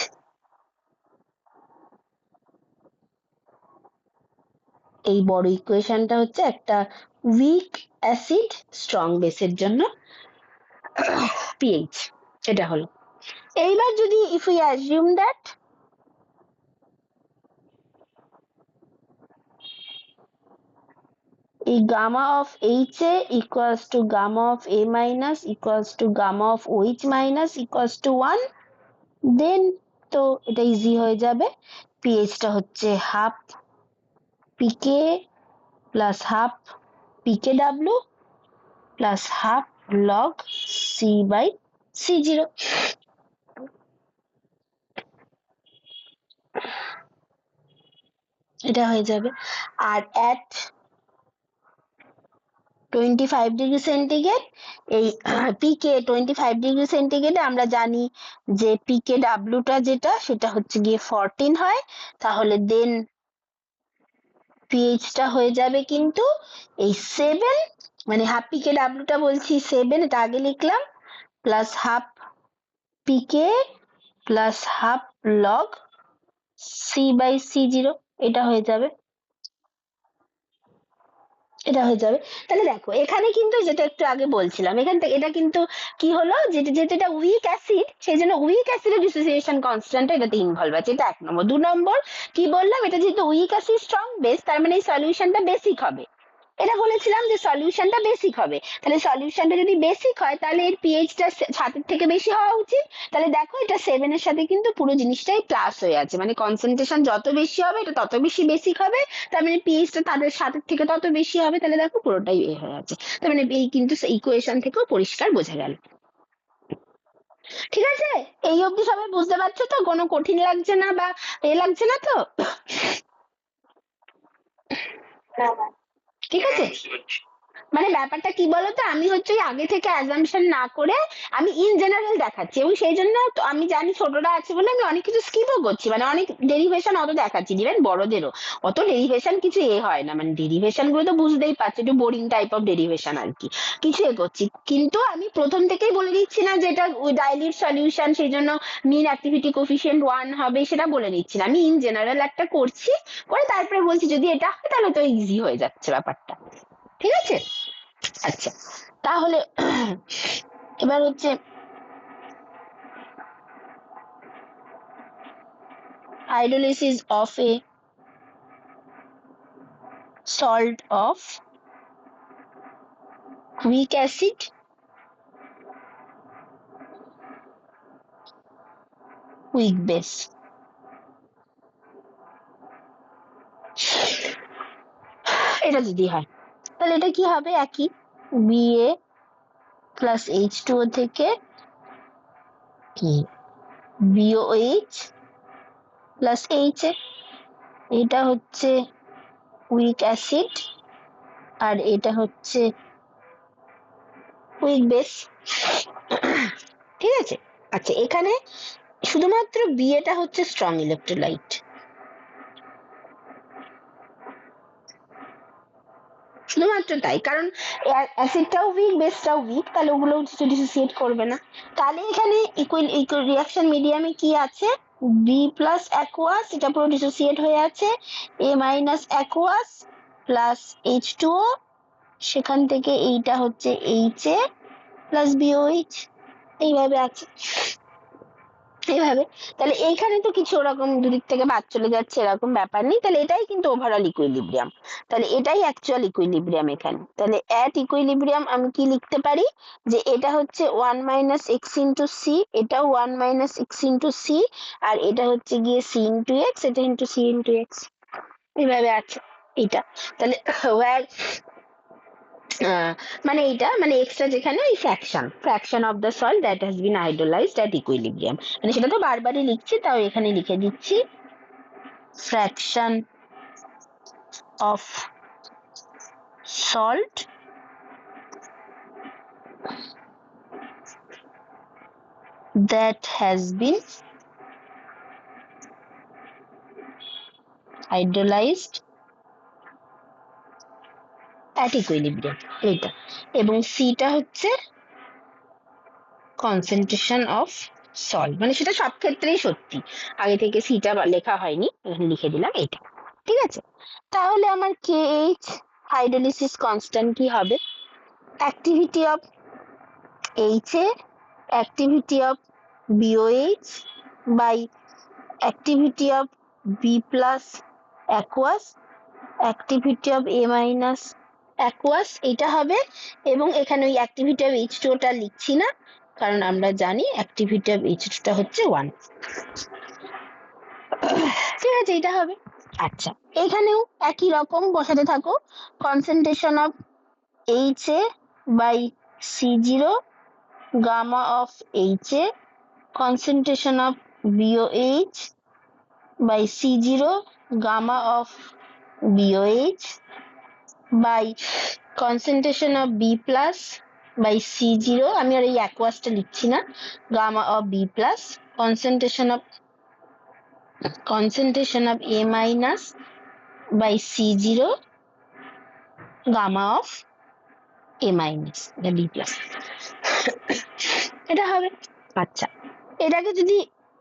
[SPEAKER 1] এই বড় ইকুয়েশনটা হচ্ছে একটা উইক অ্যাসিড স্ট্রং বেসের জন্য পিএইচ, এটা হলো। এইবার যদি ইফ উই অ্যাজিউম দ্যাট এই gamma of H A equals to gamma of A minus equals to gamma of OH minus equals to 1, then তো এটা ইজি হয়ে যাবে। পিএইচটা হচ্ছে half pK plus half pK W plus half log C by C0। এটা হয়ে যাবে। আর at 25 degree centigrade এই পিকে 25 ডিগ্রি সেন্টিগ্রেডে আমরা জানি যে পিকে ডাব্লিউটা যেটা সেটা হচ্ছে গিয়ে 14 হয়, তাহলে দেন পিএইচটা হয়ে যাবে কিন্তু এই 7, মানে হাফ পিকে ডাব্লিউটা বলছি 7, এটা আগে লিখলাম, plus half pK plus half log C/C0, এটা হয়ে যাবে। এটা হয়ে যাবে। তাহলে দেখো এখানে কিন্তু যেটা একটু আগে বলছিলাম, এখান থেকে এটা কিন্তু কি হলো, যেটা এটা উইক অ্যাসিড, সেই জন্য উইক অ্যাসিডের ডিসোসিয়েশন কনস্ট্যান্ট এটাতে ইনভলভ আছে, এটা 1 নম্বর। 2 নম্বর কি বললাম, এটা যেহেতু উইক অ্যাসিড স্ট্রং বেস, তার মানে এই সলিউশনটা বেসিক হবে। এটা বলেছিলাম যে সলিউশনটা বেসিক হবে, তাহলে সলিউশনটা যদি বেসিক হয় তাহলে এর পিএইচটা 7 থেকে বেশি হওয়া উচিত। তাহলে দেখো এটা 7 এর সাথে কিন্তু পুরো জিনিসটাই প্লাস হয়ে আছে, মানে কনসেন্ট্রেশন যত বেশি হবে এটা তত বেশি বেসিক হবে, তার মানে পিএইচটা তাদের 7 থেকে তত বেশি হবে। তাহলে দেখো পুরোটাই এ হয়ে আছে, তার মানে এই কিন্তু ইকুয়েশন থেকেও পরিষ্কার বোঝা গেল। ঠিক আছে, এই অবধি সবাই বুঝতে পারছো তো? কোনো কঠিন লাগছে না বা এ লাগছে না তো? ঠিক আছে, মানে ব্যাপারটা কি বলতো, আমি হচ্ছে আগে থেকে অ্যাজাম্পশন না করে আমি ইন জেনারেল দেখাচ্ছি, এবং সেই জন্য আমি জানি ছোটরা আছে বলে আমি অনেক কিছু স্কিপও করছি, মানে অনেক ডেরিভেশন অত দেখাচ্ছি, ইভেন বড়দেরও অত ডেরিভেশন কিছু এ হয় না, মানে ডেরিভেশন গুলো তো বুঝতেই পারছি, একটু বোরিং টাইপ অফ ডেরিভেশন আর কি, কিছু এ করছি, কিন্তু আমি প্রথম থেকেই বলে দিচ্ছি না যে এটা ডাইলিউট সলিউশন সেই জন্য মিন অ্যাক্টিভিটি কোফিসিয়েন্ট 1 হবে, সেটা বলে দিচ্ছি না, আমি ইন জেনারেল একটা করছি, করে তারপরে বলছি যদি এটা হয় তাহলে তো ইজি হয়ে যাচ্ছে ব্যাপারটা। ঠিক আছে, আচ্ছা তাহলে এবার হচ্ছে hydrolysis of A salt of weak acid weak base। এটা যদি হয় তাহলে এটা কি হবে, একই Ba প্লাস H2O থেকে কি BOH প্লাস HA, এটা হচ্ছে উইক অ্যাসিড আর এটা হচ্ছে উইক বেস। ঠিক আছে, আচ্ছা এখানে শুধুমাত্র বিএটা হচ্ছে স্ট্রং ইলেকট্রোলাইট, শুধুমাত্র তাই, কারণ অ্যাসিডটাও উইক বেসটাও উইক, তাহলে ওগুলো ডিসোসিয়েট করবে না। তাহলে এখানে ইকুয়াল রিঅ্যাকশন মিডিয়ামে কি আছে, বি প্লাস অ্যাকোয়াস, এটা পুরো ডিসোসিয়েট হয়ে আছে, এ মাইনাস অ্যাকোয়াস প্লাস H2O, সেখান থেকে এইটা হচ্ছে HA প্লাস BOH, এইভাবে আছে এইভাবে। তাহলে এইখানে তো কিছু ওরকম দুদিক থেকে বাদ চলে যাচ্ছে এরকম ব্যাপার নেই, তাহলে এটাই কিন্তু ওভারঅল ইকুইলিব্রিয়াম, তাহলে এটাই অ্যাকচুয়াল ইকুইলিব্রিয়াম এখানে। তাহলে অ্যাট ইকুইলিব্রিয়াম আমি কি লিখতে পারি, যে এটা হচ্ছে 1 মাইনাস এক্স ইন্টু সি, এটাও 1 মাইনাস এক্স ইন্টু সি, আর এটা হচ্ছে গিয়ে সি ইন্টু এক্স, এটা ইন্টু সি ইন্টু এক্স, এইভাবে আছে এটা। তাহলে ওয়ার মানে এইটা মানে এক্সট্রা যেখানে ওই fraction of the salt that has been hydrolysed at equilibrium, মানে সেটা তো বারবারই লিখছি, তাও এখানে লিখে দিচ্ছি fraction of salt that has been hydrolyzed at equilibrium, এটা, এবং সিটা হচ্ছে কনসেন্ট্রেশন অফ সল্ট, মানে সেটা সব ক্ষেত্রেই সত্যি, আগে থেকে সিটা লেখা হয়নি, এখানে লিখে দিলাম এটা। ঠিক আছে, তাহলে আমার KH হাইড্রোলিসিস কনস্ট্যান্ট কি হবে, activity of HA, activity of BOH by activity of B plus aqueous, activity of A minus aqueous এটা হবে, এবং এখানে ওই অ্যাক্টিভিটি অফ H2O টা লিখছি না, কারণ আমরা জানি অ্যাক্টিভিটি অফ H2 টা হচ্ছে 1। ঠিক আছে, এটা হবে। আচ্ছা, এখানেও একই রকম বসাতে থাকো, concentration of HA by C0, gamma of HA, concentration of BOH by C0, gamma of BOH by concentration of B plus by C0, আমি আর এই অ্যাকুয়াসটা লিখছি না, gamma of B plus, concentration of A minus by C0, gamma of A minus, এটা B plus। এটা হবে। আচ্ছা, এটাকে যদি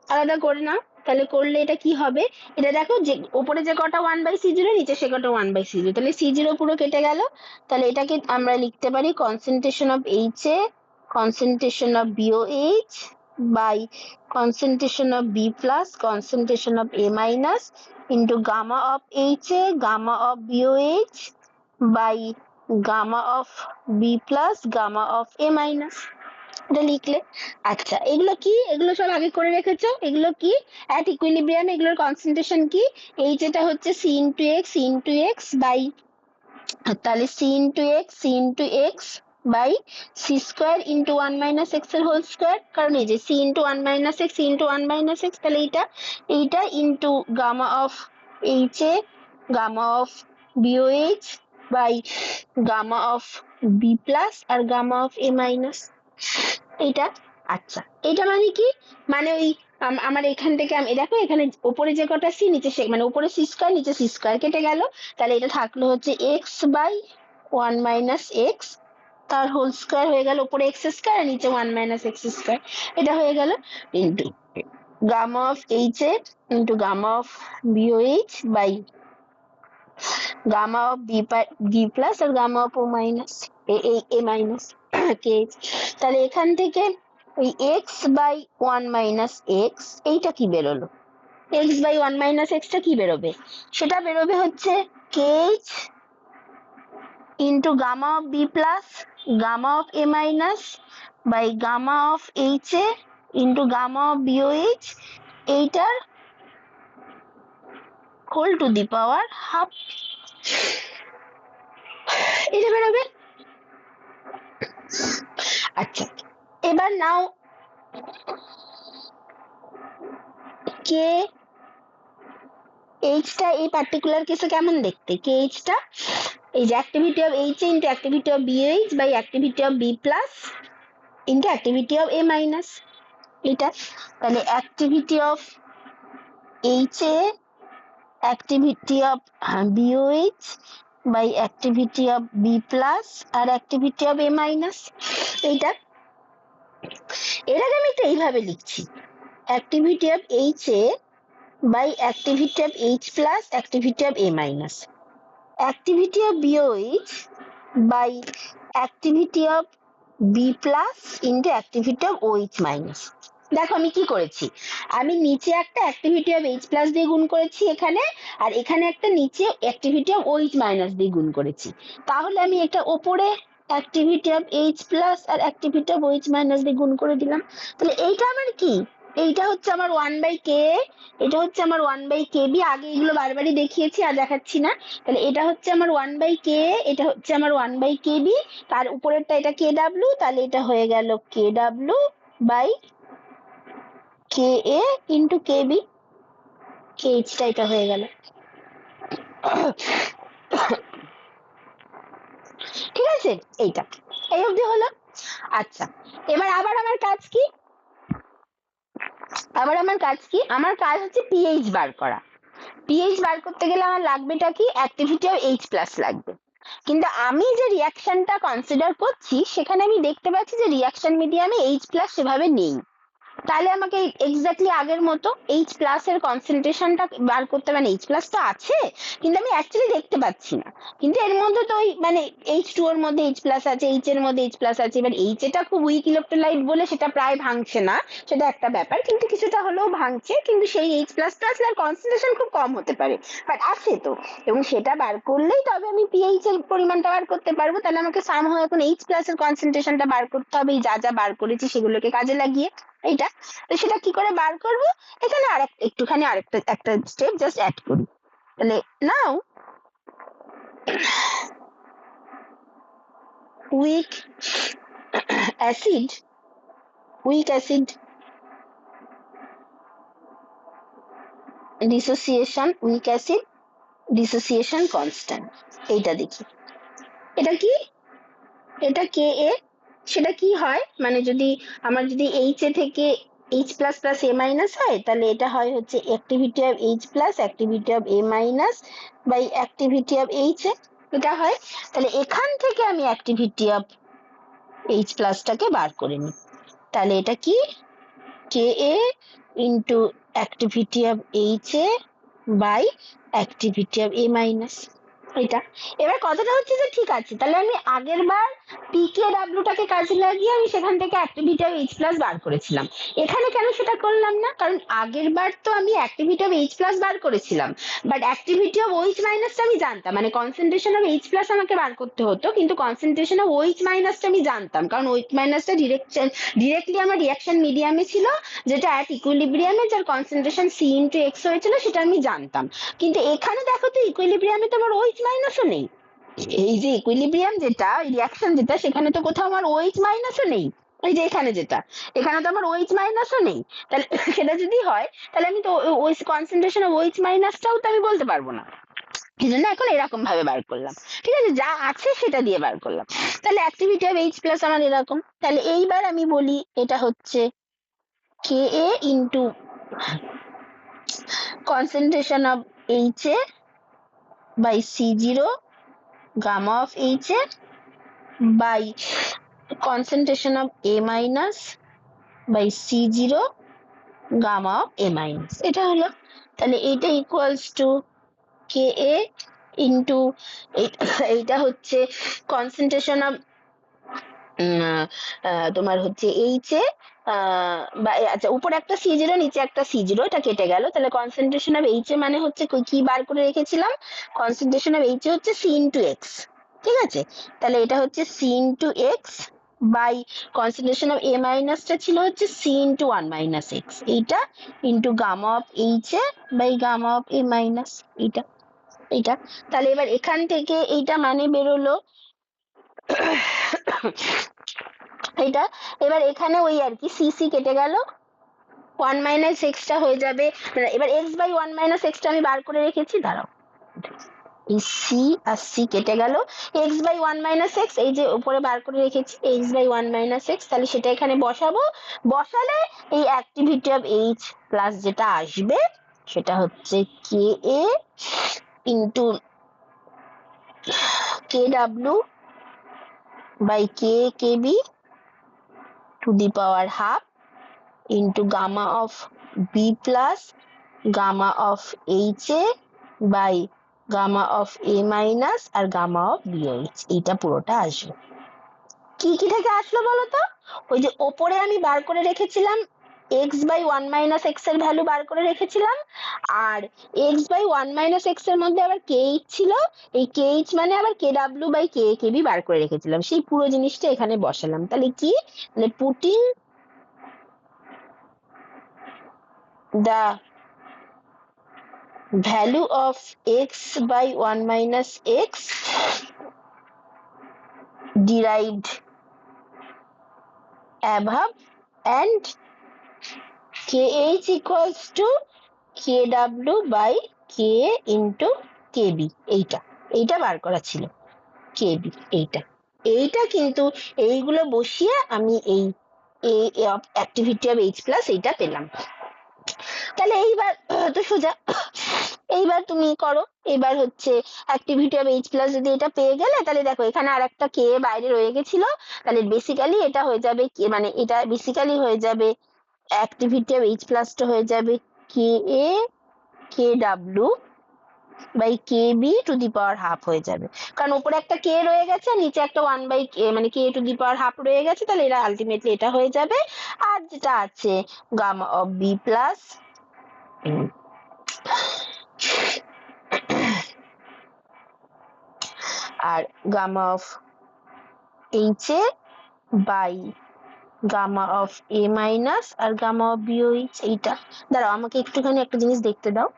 [SPEAKER 1] আলাদা করে নাও, তাহলে করলে এটা কি হবে, এটা দেখো যে উপরে যে কটা 1/C0, নিচে সে কটা 1/C0, তাহলে C0 পুরো কেটে গেল। তাহলে এটাকে আমরা লিখতে পারি concentration of HA, concentration of BOH by concentration of B plus, concentration of A minus into gamma of HA, gamma of BOH by gamma of B plus, gamma of A minus। এটা লিখলে। আচ্ছা, এগুলো কি, এগুলো সব আগে করে রেখেছো, এগুলো কি অ্যাট ইকুইলিব্রিয়াম, এগুলোর কনসেন্ট্রেশন কি, এইচ এটা হচ্ছে C ইন্টু এক্স বাই, তাহলে C into x by C square into 1 - x এর হোল স্কোয়ার, কারণ এই যে C ইন্টু 1 - x, তাহলে এইটা into gamma of HA, gamma of BOH by gamma of B plus আর গামা অফ A মাইনাস, এইটা। আচ্ছা, এটা মানে কি, মানে ওই আমার এখান থেকে আমি দেখো এখানে উপরে যে কটা সি, নিচে সে মানে উপরে সি স্কোয়ার, নিচে সি স্কোয়ার কেটে গেল, তাহলে এটা থাকলো হচ্ছে এক্স বাই 1 - x, তার হোল স্কোয়ার হয়ে গেল, উপরে এক্স স্কোয়ার আর নিচে 1 - x স্কোয়ার, এটা হয়ে গেল into gamma of H A into gamma of BOH by gamma of B plus আর gamma of O minus A minus K. তাহলে এখান থেকে ওই এক্স বাই 1 - x, এইটা কি বেরোলো, এক্স বাই 1 - x টা কি বেরোবে, সেটা বেরোবে হচ্ছে K H into gamma of B plus, gamma of A minus by gamma of H A into gamma of BOH, এইটার whole to the power half, এটা বেরোবে। আচ্ছা, এবার নাও কে এইচটা এই পার্টিকুলার কেসে কেমন দেখতে, কে এইচটা এই যে activity of H into activity of BH by activity of B plus into activity of A minus, এটা। তাহলে activity of H A, activity of BOH by activity of B plus আর অ্যাক্টিভিটি অফ এ মাইনাস, এইটা। এটাকে আমি একটু এইভাবে লিখছি, activity of H A by activity of H plus activity of A minus, activity of BOH by activity of B plus into activity of OH minus। দেখো আমি কি করেছি, আমি নিচে একটা অ্যাক্টিভিটি অফ H প্লাস দিয়ে গুণ করেছি এখানে, আর এখানে একটা নিচে অ্যাক্টিভিটি অফ OH মাইনাস দিয়ে গুণ করেছি, তাহলে আমি একটা ওপরে অ্যাক্টিভিটি অফ H প্লাস আর অ্যাক্টিভিটি অফ OH মাইনাস দিয়ে গুণ করে দিলাম। তাহলে এইটা আমার কি, এইটা হচ্ছে আমার 1/k, এটা হচ্ছে আমার 1/kb, আগে এগুলো বারবারই দেখিয়েছি আর দেখাচ্ছি না। তাহলে এটা হচ্ছে আমার 1/k, এটা হচ্ছে আমার 1/kb, তার উপরেরটা এটা kw, তাহলে এটা হয়ে গেল kw by ka into kb, kh টা এটা হয়ে গেল। ঠিক আছে, এইটা এই অবধি হলো। আচ্ছা, এবার আবার আমার কাজ কি, আমার কাজ হচ্ছে পিএইচ বার করা। পিএইচ বার করতে গেলে আমার লাগবেটা কি, অ্যাক্টিভিটি অফ এইচ প্লাস লাগবে, কিন্তু আমি যে রিয়াকশনটা কনসিডার করছি সেখানে আমি দেখতে পাচ্ছি যে রিয়াকশন মিডিয়ামে এইচ প্লাস সেভাবে নেই, তাহলে আমাকে এক্স্যাক্টলি আগের মতো এইচ প্লাস এর কনসেন্ট্রেশনটা বার করতে, মানে এইচ প্লাস তো আছে কিন্তু আমি অ্যাকচুয়ালি দেখতে পাচ্ছি না, কিন্তু এর মধ্যে তো ওই মানে H2 এর মধ্যে এইচ প্লাস আছে, এইচ এর মধ্যে এইচ প্লাস আছে। এবার এইচ এটা খুব উইক ইলেকট্রোলাইট বলে সেটা প্রায় ভাঙছে না, সেটা একটা ব্যাপার, কিন্তু কিছুটা হলেও ভাঙছে, কিন্তু সেই এইচ প্লাস প্লাস এর কনসেন্ট্রেশন খুব কম হতে পারে, বাট আছে তো। এবং সেটা বার করলেই তবে আমি পিএইচ এর পরিমাণটা বার করতে পারবো। তাহলে আমাকে সামহাও এখন এইচ প্লাস এর কনসেন্ট্রেশনটা বার করতে হবে, এই যা যা বার করেছি সেগুলোকে কাজে লাগিয়ে। এইটা তো সেটা কি করে বার করব, এখানে একটুখানি আরেকটা একটা স্টেপ জাস্ট অ্যাড করি। তাহলে now weak acid dissociation, weak acid dissociation constant, এইটা দেখি এটা কি, এটা কে এ। সেটা কি হয়, মানে যদি আমার যদি এইচ এ থেকে H plus plus A minus হয়, তাহলে এটা হয় হচ্ছে activity of H plus activity of A minus by activity of H A, এটা হয়। তাহলে এখান থেকে আমি অ্যাক্টিভিটি অফ এইচ প্লাসটাকে বার করে নিই। তাহলে এটা কি, K A into activity of H A by activity of A minus, এটা। এবার কথাটা হচ্ছে যে ঠিক আছে, তাহলে আমি আগের বার পিকে ডাব্লিউটাকে কাজে লাগিয়ে আমি সেখান থেকে অ্যাক্টিভিটি অফ এইচ প্লাস বার করেছিলাম, এখানে কেন সেটা করলাম না? কারণ আগের বার তো আমি অ্যাক্টিভিটি অফ এইচ প্লাস বার করেছিলাম, বাট অ্যাক্টিভিটি অফ ওইচ মাইনাসটা আমি জানতাম, মানে কনসেন্ট্রেশন অফ এইচ প্লাস আমাকে বার করতে হতো, কিন্তু কনসেন্ট্রেশন অফ ওইচ মাইনাসটা আমি জানতাম, কারণ ওইচ মাইনাসটা ডিরেক্টলি আমার রিয়াকশন মিডিয়ামে ছিল, যেটা অ্যাট ইকুইলিব্রিয়ামে যার কনসেন্ট্রেশন সি ইন্টু এক্স হয়েছিল, সেটা আমি জানতাম। কিন্তু এখানে দেখো তো ইকুইলিব্রিয়ামে তো আমার ওইচ মাইনাসও নেই, এই যে ইকুইলিব্রিয়াম যেটা রিয়াকশন যেটা, সেখানে তো কোথাও আমার ওইচ মাইনাসও নেই, এই যে এখানে যেটা, এখানে তো আমার ওইচ মাইনাসও নেই। তাহলে সেটা যদি হয়, তাহলে আমি তো ওই কনসেন্ট্রেশন অফ ওইচ মাইনাসটাও তো আমি বলতে পারবো না, এই জন্য এখন এরকম ভাবে বার করলাম। ঠিক আছে, যা আছে সেটা দিয়ে বার করলাম। তাহলে অ্যাক্টিভিটি অফ এইচ প্লাস আমার এরকম। তাহলে এইবার আমি বলি এটা হচ্ছে K A into concentration of HA by C0 gamma of HA by concentration of A minus by C0 gamma of A minus, এটা হলো। তাহলে এইটা equals to K A into এইটা হচ্ছে কনসেন্ট্রেশন অফ তোমার হচ্ছে এইচ এ আচ্ছা উপরে একটা C0 নিচে একটা C0, এটা কেটে গেল। তাহলে কনসেন্ট্রেশন অফ এইচ এ মানে হচ্ছে কি বার করে রেখেছিলাম, কনসেন্ট্রেশন অফ এইচ এ হচ্ছে সি ইন্টু এক্স, ঠিক আছে। তাহলে এটা হচ্ছে C into x by concentration of A মাইনাসটা ছিল হচ্ছে সি ইন্টু 1 মাইনাস এক্স, এইটা into gamma of H A by gamma of A minus, এইটা এইটা। তাহলে এবার এখান থেকে এইটা মানে বেরোলো এটা। এবার এখানে ওই আর কি সি কেটে গেল, 1 মাইনাস এক্সটা হয়ে যাবে, এবার এক্স বাই 1 মাইনাস এক্সটা আমি বার করে রেখেছি, দাঁড়াও, এই সি আর সি কেটে গেল, এক্স বাই 1 মাইনাস এক্স এই যে উপরে বার করে রেখেছি এক্স বাই 1 মাইনাস এক্স, তাহলে সেটা এখানে বসাবো। বসালে এই অ্যাক্টিভিটি অফ এইচ প্লাস যেটা আসবে সেটা হচ্ছে K A into K W by K B to the power half into gamma of B plus gamma of HA by gamma of A minus আর gamma of BOH, এইটা পুরোটা আসবে। কি কি থেকে আসলো বলো তো, ওই যে ওপরে আমি বার করে রেখেছিলাম এক্স বাই 1 মাইনাস এক্স এর ভ্যালু বার করে রেখেছিলাম, আর এক্স বাই 1 মাইনাস এক্স এর মধ্যে আবার কে এইচ ছিল, এই কে এইচ মানে আবার K W by K B বার করে রেখেছিলাম, সেই পুরো জিনিসটা এখানে বসালাম। তাহলে কি, মানে putting the value of x by 1 minus x derived above and kh equals to kw by ka into kb, এইটা বার করা ছিল, kb এইটা কিন্তু এইগুলো বসিয়ে আমি এই অ্যাক্টিভিটি অফ এইচ প্লাস এইটা পেলাম। তাহলে এইবার তো সোজা, এইবার তুমি করো, এবার হচ্ছে অ্যাক্টিভিটি অফ এইচ প্লাস যদি এটা পেয়ে গেলে, তাহলে দেখো এখানে আর একটা কে বাইরে রয়ে গেছিল, তাহলে বেসিক্যালি এটা হয়ে যাবে মানে এটা বেসিক্যালি হয়ে যাবে অ্যাক্টিভিটি অফ এইচ প্লাসটা হয়ে যাবে K A K W by K B to the power half হয়ে যাবে, কারণ উপরে একটা কে রয়ে গেছে আর নিচে একটা 1/k মানে কে টু দি পাওয়ার হাফ রয়ে গেছে, তাহলে এটা আলটিমেটলি এটা হয়ে যাবে। আর যেটা আছে গামা অফ বি প্লাস আর gamma of H A by gamma of A minus আর গামা অফ বিওএইচ। এইটা দাঁড়াও আমাকে একটুখানি একটা জিনিস দেখতে দাও।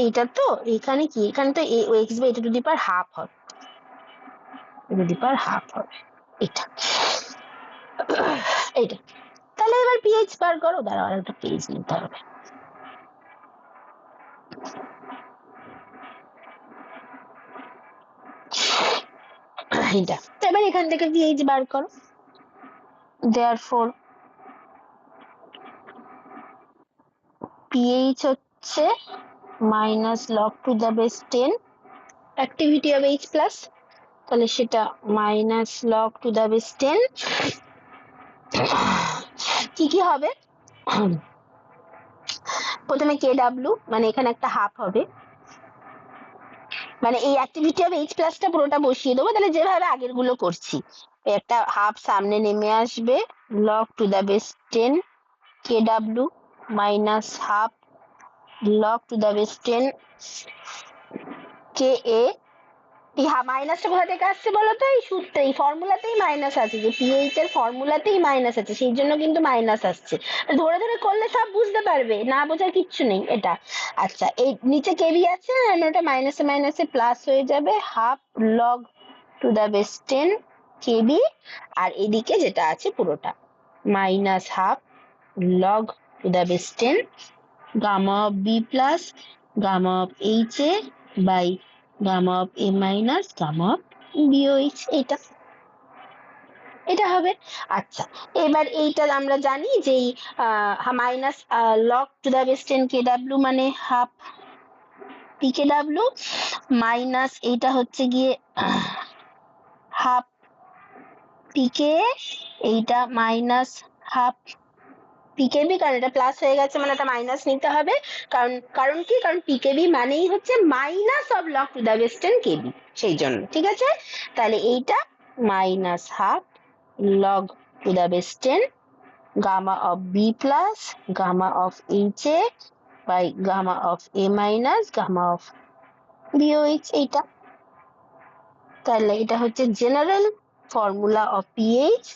[SPEAKER 1] এইটা তো এখানে কি, এখানে তো এক্স বাই এটা টু দি পাওয়ার হাফ হবে, টু দি পাওয়ার হাফ হবে এটা এইটা। তাহলে এবার পিএইচ বার করো। দাঁড়াও আর একটা পেজ নিতে হবে। এইটা তো এবার এখান থেকে পিএইচ বার করো। therefore পিএইচ হচ্ছে minus log to the base 10 activity of H plus, তাহলে সেটা minus log to the base 10। কি কি হবে, প্রথমে কে ডাব্লিউ মানে এখানে একটা হাফ হবে, মানে এই অ্যাক্টিভিটি অফ এইচ প্লাসটা পুরোটা বসিয়ে দেবো, তাহলে যেভাবে আগের গুলো করছি একটা হাফ সামনে নেমে আসবে, log to the base 10 K W minus half log to the base 10 K এ। এই মাইনাসটা কোথা থেকে আসছে বলো তো, এই সূত্রেই ফর্মুলাতেই মাইনাস আছে, যে পিএইচ এর ফর্মুলাতেই মাইনাস আছে, সেই জন্য কিন্তু মাইনাস আসছে। ধরে ধরে করলে সব বুঝতে পারবে, না বোঝার কিচ্ছু নেই এটা। আচ্ছা এই নিচে কেবি আছে, ওটা মাইনাসে মাইনাসে প্লাস হয়ে যাবে, half log to the base 10 Kb. আর এদিকে যেটা আছে পুরোটা minus half log to the base 10 gamma of B plus gamma of H A by gamma of A minus gamma of BOH. এটা এটা হবে। আচ্ছা এবার এইটা আমরা জানি যে minus log to the base 10 K W মানে half P K W minus এইটা হচ্ছে গিয়ে হাফ পি কে, এইটা মাইনাস হাফ পিকেবি, কারণ এটা প্লাস হয়ে গেছে মানে এটা মাইনাস নিতে হবে, কারণ কারণ কি, কারণ পিকেবি মানেই হচ্ছে minus of log to the base 10 Kb, সেই জন্য। ঠিক আছে, তাহলে এইটা minus half log to the base 10 gamma of B plus gamma of H A by gamma of A minus gamma of BOH. এইটা তাহলে এটা হচ্ছে general formula of pH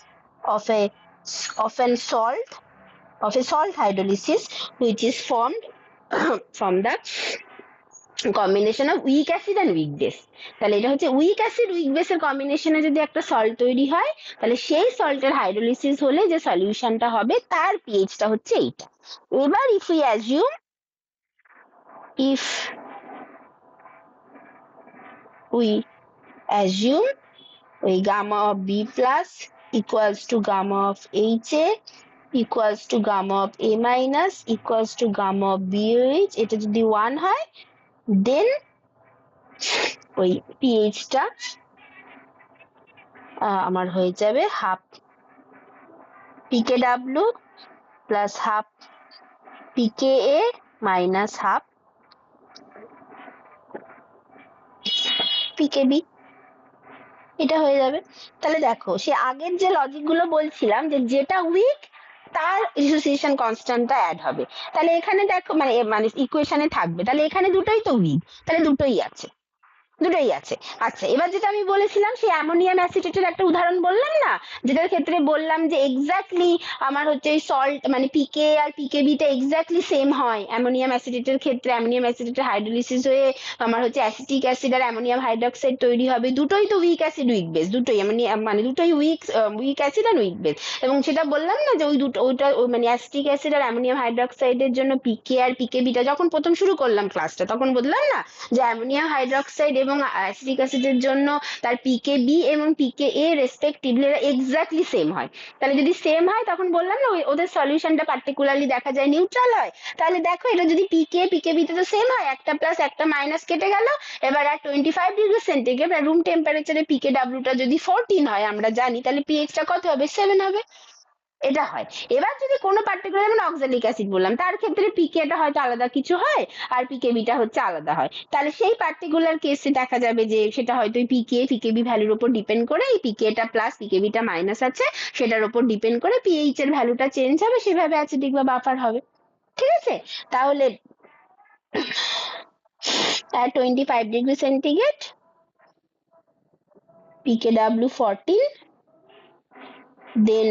[SPEAKER 1] of an salt of a salt hydrolysis which is formed from the combination of weak acid and weak base। তাহলে এটা হচ্ছে weak acid weak বেসের কম্বিনেশনে যদি একটা সল্ট তৈরি হয়, তাহলে সেই সল্টের হাইড্রোলিসিস হলে যে সলিউশনটা হবে তার পিএইচটা হচ্ছে এইটা। এবার if we assume ওই gamma of B plus equals to gamma of HA equals to gamma of A minus equals to gamma of BOH, এটা যদি 1 হয় দেন ওই পিএইচটা আমার হয়ে যাবে হাফ পিকেডাব্লিউ plus half pKa minus half pKb, এটা হয়ে যাবে। তাহলে দেখো সে আগের যে লজিক গুলো বলছিলাম যে যেটা উইক তার ডিসোসিয়েশন কনস্ট্যান্টটা অ্যাড হবে, তাহলে এখানে দেখো মানে মানে ইকুয়েশনে থাকবে, তাহলে এখানে দুটোই তো উইক, তাহলে দুটোই আছে দুটোই আছে। আচ্ছা এবার যেটা আমি বলেছিলাম সেই অ্যামোনিয়াম অ্যাসিটেটের একটা উদাহরণ বললাম না, যেটার ক্ষেত্রে বললাম যে এক্স্যাক্টলি আমার হচ্ছে সল্ট মানে পিকে আর পিকেবিটা এক্স্যাক্টলি সেম হয়। অ্যামোনিয়াম অ্যাসিটেটের ক্ষেত্রে অ্যামোনিয়াম অ্যাসিটেটের হাইড্রোলিসিস হয়ে আমার হচ্ছে অ্যাসিটিক অ্যাসিড আর অ্যামোনিয়াম হাইড্রোক্সাইড তৈরি হবে, দুটোই তো উইক অ্যাসিড উইক বেস, দুটোই মানে দুটোই উইক অ্যাসিড আর উইক বেস। এবং সেটা বললাম না যে ওই দুটো ওইটা মানে অ্যাসিটিক অ্যাসিড আর অ্যামোনিয়াম হাইড্রোক্সাইডের জন্য পিকে আর পিকেবিটা যখন প্রথম শুরু করলাম ক্লাসটা তখন বললাম না যে অ্যামোনিয়াম হাইড্রোক্সাইড এবং অ্যাসিটিক অ্যাসিডের জন্য তার পিকে বি এবং পিকে এ রেসপেক্টিভলি এক্স্যাক্টলি সেম হয়। তাহলে যদি সেম হয় তখন বললাম না ওদের সলিউশনটা পার্টিকুলারলি দেখা যায় নিউট্রাল হয়। তাহলে দেখো এটা যদি পিকে পিকে বিতে তো সেম হয়, একটা প্লাস একটা মাইনাস কেটে গেল। এবার আর 25 ডিগ্রি সেন্টিগ্রেড রুম টেম্পারেচারে পিকে ডাব্লিউটা যদি 14 হয় আমরা জানি, তাহলে পিএইচটা কত হবে 7 হবে। এটা হয়। এবার যদি কোনো পার্টিকুলার যেমন অক্সালিক অ্যাসিড বললাম, তার ক্ষেত্রে পিকেটা হয়তো আলাদা কিছু হয় আর পিকেবিটা হচ্ছে আলাদা হয়, তাহলে সেই পার্টিকুলার কেসে দেখা যাবে যে সেটা হয়তো পিকেবি ভ্যালুর উপর ডিপেন্ড করে, এই পিকেটা প্লাস পিকেবিটা মাইনাস আছে সেটার উপর ডিপেন্ড করে পিএইচ এর ভ্যালুটা চেঞ্জ হবে, সেভাবে অ্যাসিডিক বা বাফার হবে। ঠিক আছে, তাহলে at 25 degree centigrade pKw 14, then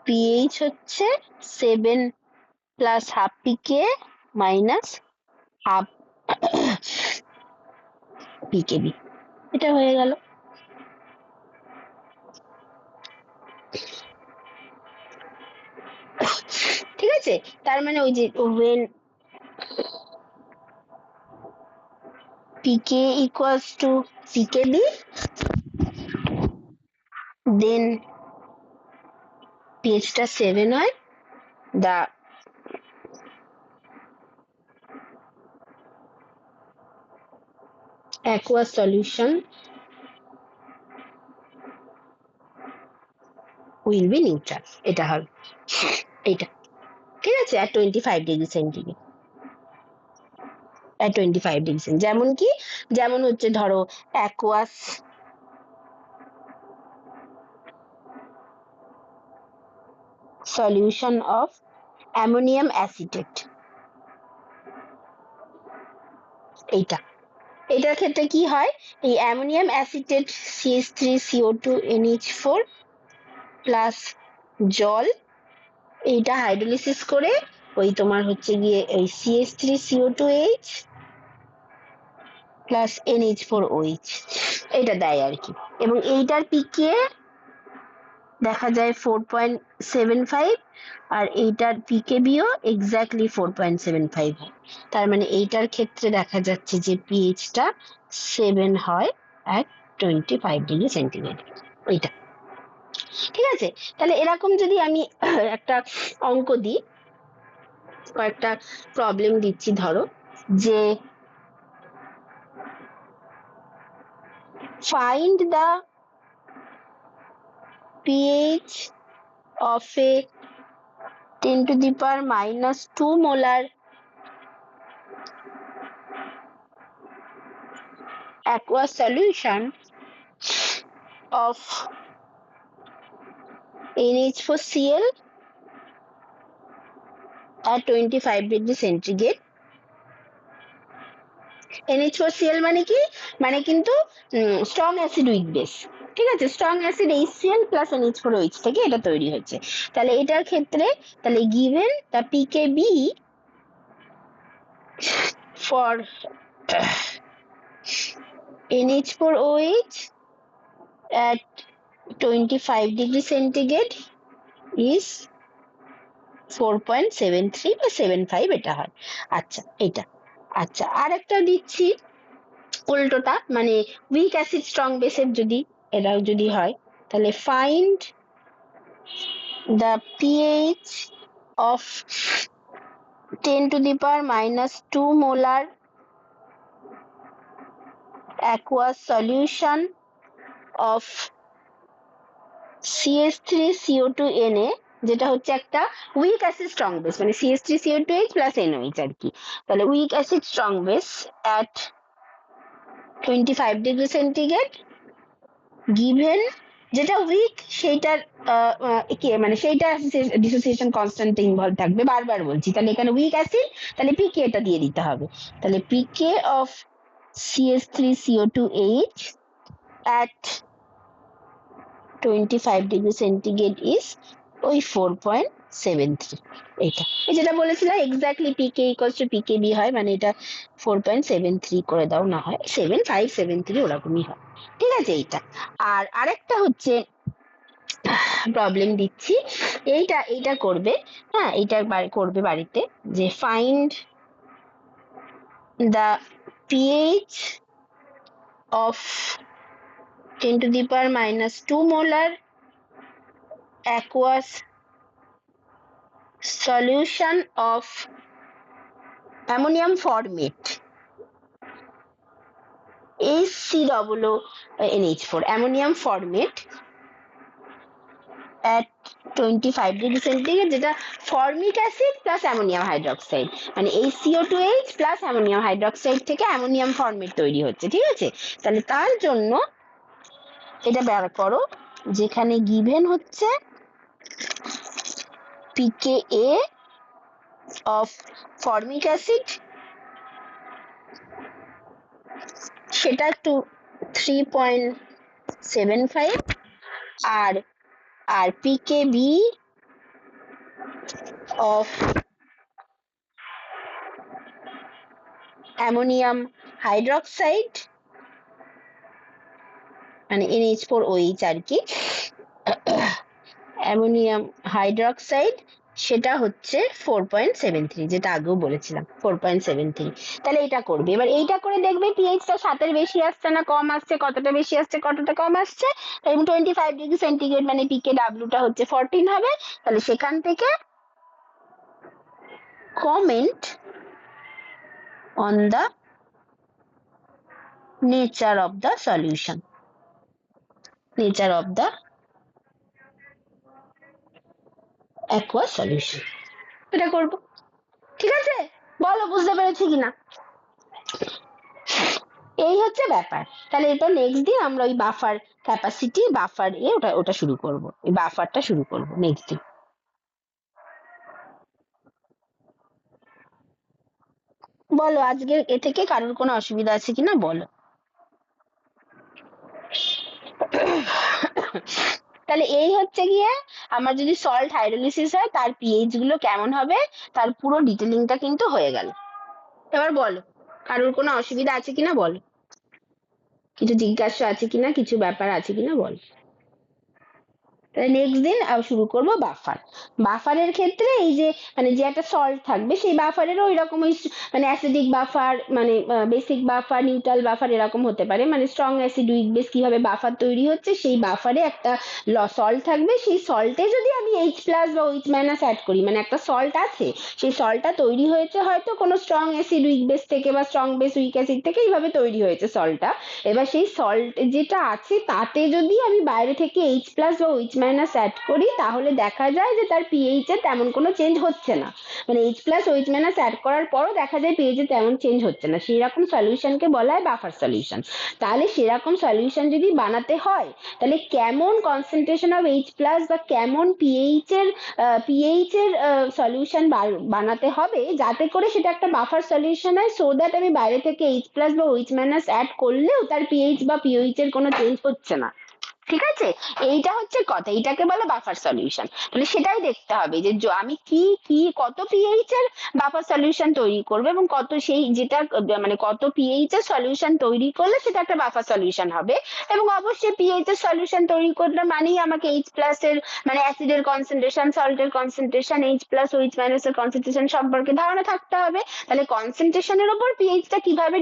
[SPEAKER 1] pH হচ্ছে 7 প্লাস হাফ পিকে মাইনাস হাফ পিকেবি, এটা হয়ে গেল। ঠিক আছে, তার মানে ওই যে when pK equals to pKb, then pH টা 7 হয়, the aqueous solution will be neutral, এটা হবে এটা। ঠিক আছে, at 25 degree centigrade, at 25 degree centigrade যেমন কি, যেমন হচ্ছে ধরো aqueous solution of ammonium acetate, এইটা, এটার ক্ষেত্রে কি হয়, এই অ্যামোনিয়াম অ্যাসিটেট CH3CO2NH4 প্লাস জল, এইটা হাইড্রোলিসিস করে ওই তোমার হচ্ছে গিয়ে এই CH3CO2H প্লাস NH4OH এটা দেয় আর কি, এবং এইটার পিকে দেখা যায় 4.75 আর এইটার পিকেবিও এক্স্যাক্টলি 4.75 হয়, তার মানে এইটার ক্ষেত্রে দেখা যাচ্ছে যে পিএইচটা 7 হয় at 25 ডিগ্রি সেন্টিগ্রেড, ওইটা। ঠিক আছে, তাহলে এরকম যদি আমি একটা অঙ্ক দিই, কয়েকটা প্রবলেম দিচ্ছি, ধরো যে find the pH of a 10 to the power minus 2 molar aqueous solution of NH4Cl at 25 degree centigrade। NH4Cl মানে কি, মানে কিন্তু স্ট্রং অ্যাসিড উইক বেস। ঠিক আছে, strong acid HCl plus NH4OH থেকে এটা তৈরি হচ্ছে, তাহলে এটার ক্ষেত্রে তাহলে given the pKb for NH4OH at 25 degree centigrade is 4.73 বা 75 এটা হয়। আচ্ছা এটা, আচ্ছা আরেকটা দিচ্ছি উল্টোটা, মানে উইক অ্যাসিড স্ট্রং বেসের যদি এরাও যদি হয়, তাহলে find the pH of 10 to the power minus 2 molar aqueous solution of CH3CO2Na, যেটা হচ্ছে একটা উইক অ্যাসিড স্ট্রং বেস, মানে CH3CO2H প্লাস NOH আর কি, তাহলে week acid strong base at 25 degree centigrade given, যেটা উইক সেইটার মানে সেইটা ডিসোসিয়েশন কনস্ট্যান্ট ইনভলভ থাকবে, বারবার বলছি, তাহলে এখানে উইক অ্যাসিড, তাহলে পিকে এটা দিয়ে দিতে হবে, তাহলে pK of CH3CO2H at 25 degree centigrade is ওই 4.73, এটা এই যেটা বলেছিলাম exactly pK equals to pKb হয়, মানে এটা 4.73 করে দাও, না হয় 7573 ওরকমই হয়। ঠিক আছে, এইটা। আর আরেকটা হচ্ছে প্রবলেম দিচ্ছি, এইটা এইটা করবে, হ্যাঁ এইটা করবে বাড়িতে, যে find the pH of 10 to the power minus 2 molar aqueous solution of ammonium formate HCOONH4 ammonium formate at 25 degree centigrade, যেটা formic acid plus ammonium hydroxide, মানে এই CO2H প্লাস অ্যামোনিয়াম হাইড্রোক্সাইড থেকে অ্যামোনিয়াম ফর্মেট তৈরি হচ্ছে। ঠিক আছে, তাহলে তার জন্য এটা বের করো, যেখানে গিভেন হচ্ছে pKa of formic acid, সেটা একটু 3.75, আর আর pKb of অ্যামোনিয়াম হাইড্রোক্সাইড, মানে NH4OH আর কি, অ্যামোনিয়াম হাইড্রোক্সাইড, সেটা হচ্ছে 4.73, যেটা আগেও বলেছিলাম 4.73। তাহলে এটা করবে, এবার এইটা করে দেখবে পিএইচটা 7-এর বেশি আসছে না কম আসছে, কতটা বেশি আসছে কতটা কম আসছে। এবং 25 ডিগ্রি সেন্টিগ্রেড মানে PKW-টা হচ্ছে 14 হবে। তাহলে সেখান থেকে comment on the nature of the solution, nature of the aqueous solution, এটা করবো। ঠিক আছে, বলো বুঝতে পেরেছি কিনা। এই হচ্ছে ব্যাপার। তাহলে এটা নেক্সট দিন আমরা ওই বাফার ক্যাপাসিটি, বাফার ওটা ওটা শুরু করব, এই বাফারটা শুরু করব নেক্সট দিন। বলো আজকে এ থেকে কারোর কোনো অসুবিধা আছে কিনা বলো। তাহলে এই হচ্ছে গিয়ে আমার যদি সল্ট হাইড্রোলিসিস হয় তার পিএইচ গুলো কেমন হবে তার পুরো ডিটেলিংটা কিন্তু হয়ে গেল। এবার বলো কারোর কোনো অসুবিধা আছে কিনা বলো, কিছু জিজ্ঞাসা আছে কিনা, কিছু ব্যাপার আছে কিনা বলো। তাহলে নেক্সট দিন শুরু করব বাফার। বাফারের ক্ষেত্রে এই যে মানে যে একটা সল্ট থাকবে সেই বাফারেরও ওই রকম মানে অ্যাসিডিক বাফার, মানে বেসিক বাফার, নিউট্রাল বাফার এরকম হতে পারে। মানে স্ট্রং অ্যাসিড উইক বেস কিভাবে বাফার তৈরি হচ্ছে, সেই বাফারে একটা সল্ট থাকবে, সেই সল্টে যদি আমি H+ বা OH- অ্যাড করি, মানে একটা সল্ট আছে, সেই সল্টটা তৈরি হয়েছে হয়তো কোনো স্ট্রং অ্যাসিড উইক বেস থেকে বা স্ট্রং বেস উইক অ্যাসিড থেকে, এইভাবে তৈরি হয়েছে সল্টটা। এবার সেই সল্ট যেটা আছে তাতে যদি আমি বাইরে থেকে H+ বা OH- অ্যাড করি, তাহলে দেখা যায় যে তার পিএইচ এ তেমন কোনো চেঞ্জ হচ্ছে না। মানে H+ OH- অ্যাড করার পরও দেখা যায় পিএইচ এ তেমন চেঞ্জ হচ্ছে না, সেই রকম সলিউশনকে বলা হয় বাফার সলিউশন। তাহলে সেরকম সলিউশন যদি বানাতে হয়, তাহলে কেমন কনসেন্ট্রেশন অফ H+ বা কেমন পিএইচ এর সলিউশন বানাতে হবে যাতে করে সেটা একটা বাফার সলিউশন হয়, সো দ্যাট আমি বাইরে থেকে H+ বা OH- অ্যাড করলেও তার পিএইচ বা পিওইচ এর কোনো চেঞ্জ হচ্ছে না। ঠিক আছে, এইটা হচ্ছে কথা, এইটাকে বলে বাফার সলিউশন। তাহলে সেটাই দেখতে হবে যে আমি কি কি কত পিএইচ এর বাফার সলিউশন তৈরি করব, এবং কত সেই যেটা মানে কত পিএইচ এর সলিউশন তৈরি করলে সেটা একটা বাফার সলিউশন হবে। এবং অবশ্যই পিএইচ এর সলিউশন তৈরি করলে মানেই আমাকে H+ এর মানে অ্যাসিডের কনসেন্ট্রেশন, সল্টের কনসেন্ট্রেশন, H+ OH- এর কনসেন্ট্রেশন সম্পর্কে ধারণা থাকতে হবে। তাহলে কনসেন্ট্রেশনের উপর পিএইচটা কিভাবে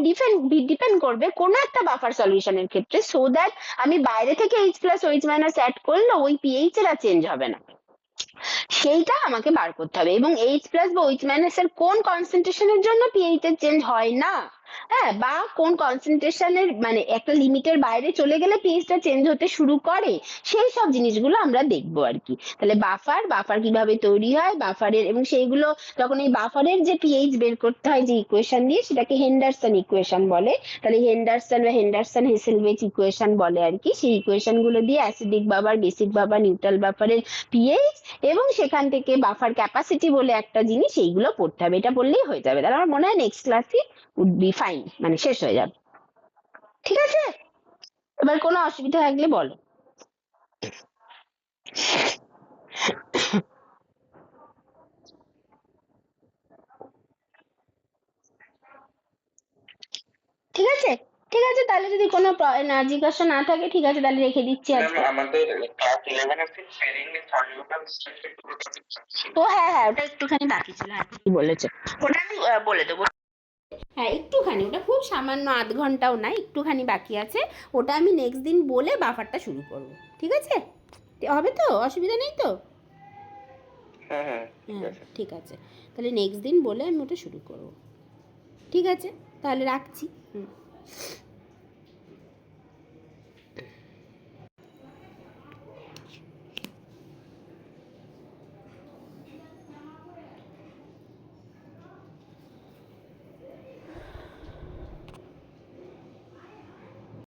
[SPEAKER 1] ডিপেন্ড করবে কোন একটা বাফার সলিউশনের ক্ষেত্রে, সো দ্যাট আমি বাইরে থেকে H+ OH- অ্যাড করলে ওই পিএইচ এর চেঞ্জ হবে না, সেইটা আমাকে বার করতে হবে। এবং H+ বা OH- এর কোন কনসেন্ট্রেশনের জন্য পিএইচ এর চেঞ্জ হয় না, হ্যাঁ, বা কোন কনসেন্ট্রেশনের মানে একটা লিমিটের বাইরে চলে গেলে পিএইচটা চেঞ্জ হতে শুরু করে, সেই সব জিনিসগুলো আমরা দেখবো আর কি। তাহলে বাফার কিভাবে তৈরি হয়, বাফারের, এবং সেইগুলো যখন এই বাফারের যে পিএইচ বের করতে হয় যে ইকুয়েশন দিয়ে, সেটাকে হেন্ডারসন ইকুয়েশন বলে। তাহলে হেন্ডারসন হেসেলবেচ ইকুয়েশন বলে আর কি। সেই ইকুয়েশন গুলো দিয়ে acidic buffer, basic buffer, neutral বাফারের পিএইচ এবং সেখান থেকে বাফার ক্যাপাসিটি বলে একটা জিনিস, এইগুলো পড়তে হবে। এটা পড়লেই হয়ে যাবে। তাহলে আমার মনে হয় নেক্সট ক্লাসে উড বি ফাইন, মানে শেষ হয়ে যাবে। ঠিক আছে, এবার কোনো অসুবিধা থাকলে বলো। ঠিক আছে, ঠিক আছে, তাহলে যদি কোনো জিজ্ঞাসা না থাকে, ঠিক আছে, তাহলে রেখে দিচ্ছি আজকে।
[SPEAKER 3] আমাদের ক্লাস 11 এর স্পেলিং এর সলিউশন
[SPEAKER 1] ও হ্যাঁ হ্যাঁ, ওটা একটুখানি বাকি ছিল, হ্যাঁ ঠিকই বলেছো, ওটা আমি বলে দেবো। হ্যাঁ একটুখানি, ওটা খুব সামান্য, আধ ঘন্টাও না, একটুখানি বাকি আছে, ওটা আমি নেক্সট দিন বলে বাফারটা শুরু করব। ঠিক আছে, হবে তো, অসুবিধা নেই তো?
[SPEAKER 3] হ্যাঁ হ্যাঁ
[SPEAKER 1] হ্যাঁ ঠিক আছে, তাহলে নেক্সট দিন বলে আমি ওটা শুরু করব। ঠিক আছে, তাহলে রাখছি। হুম।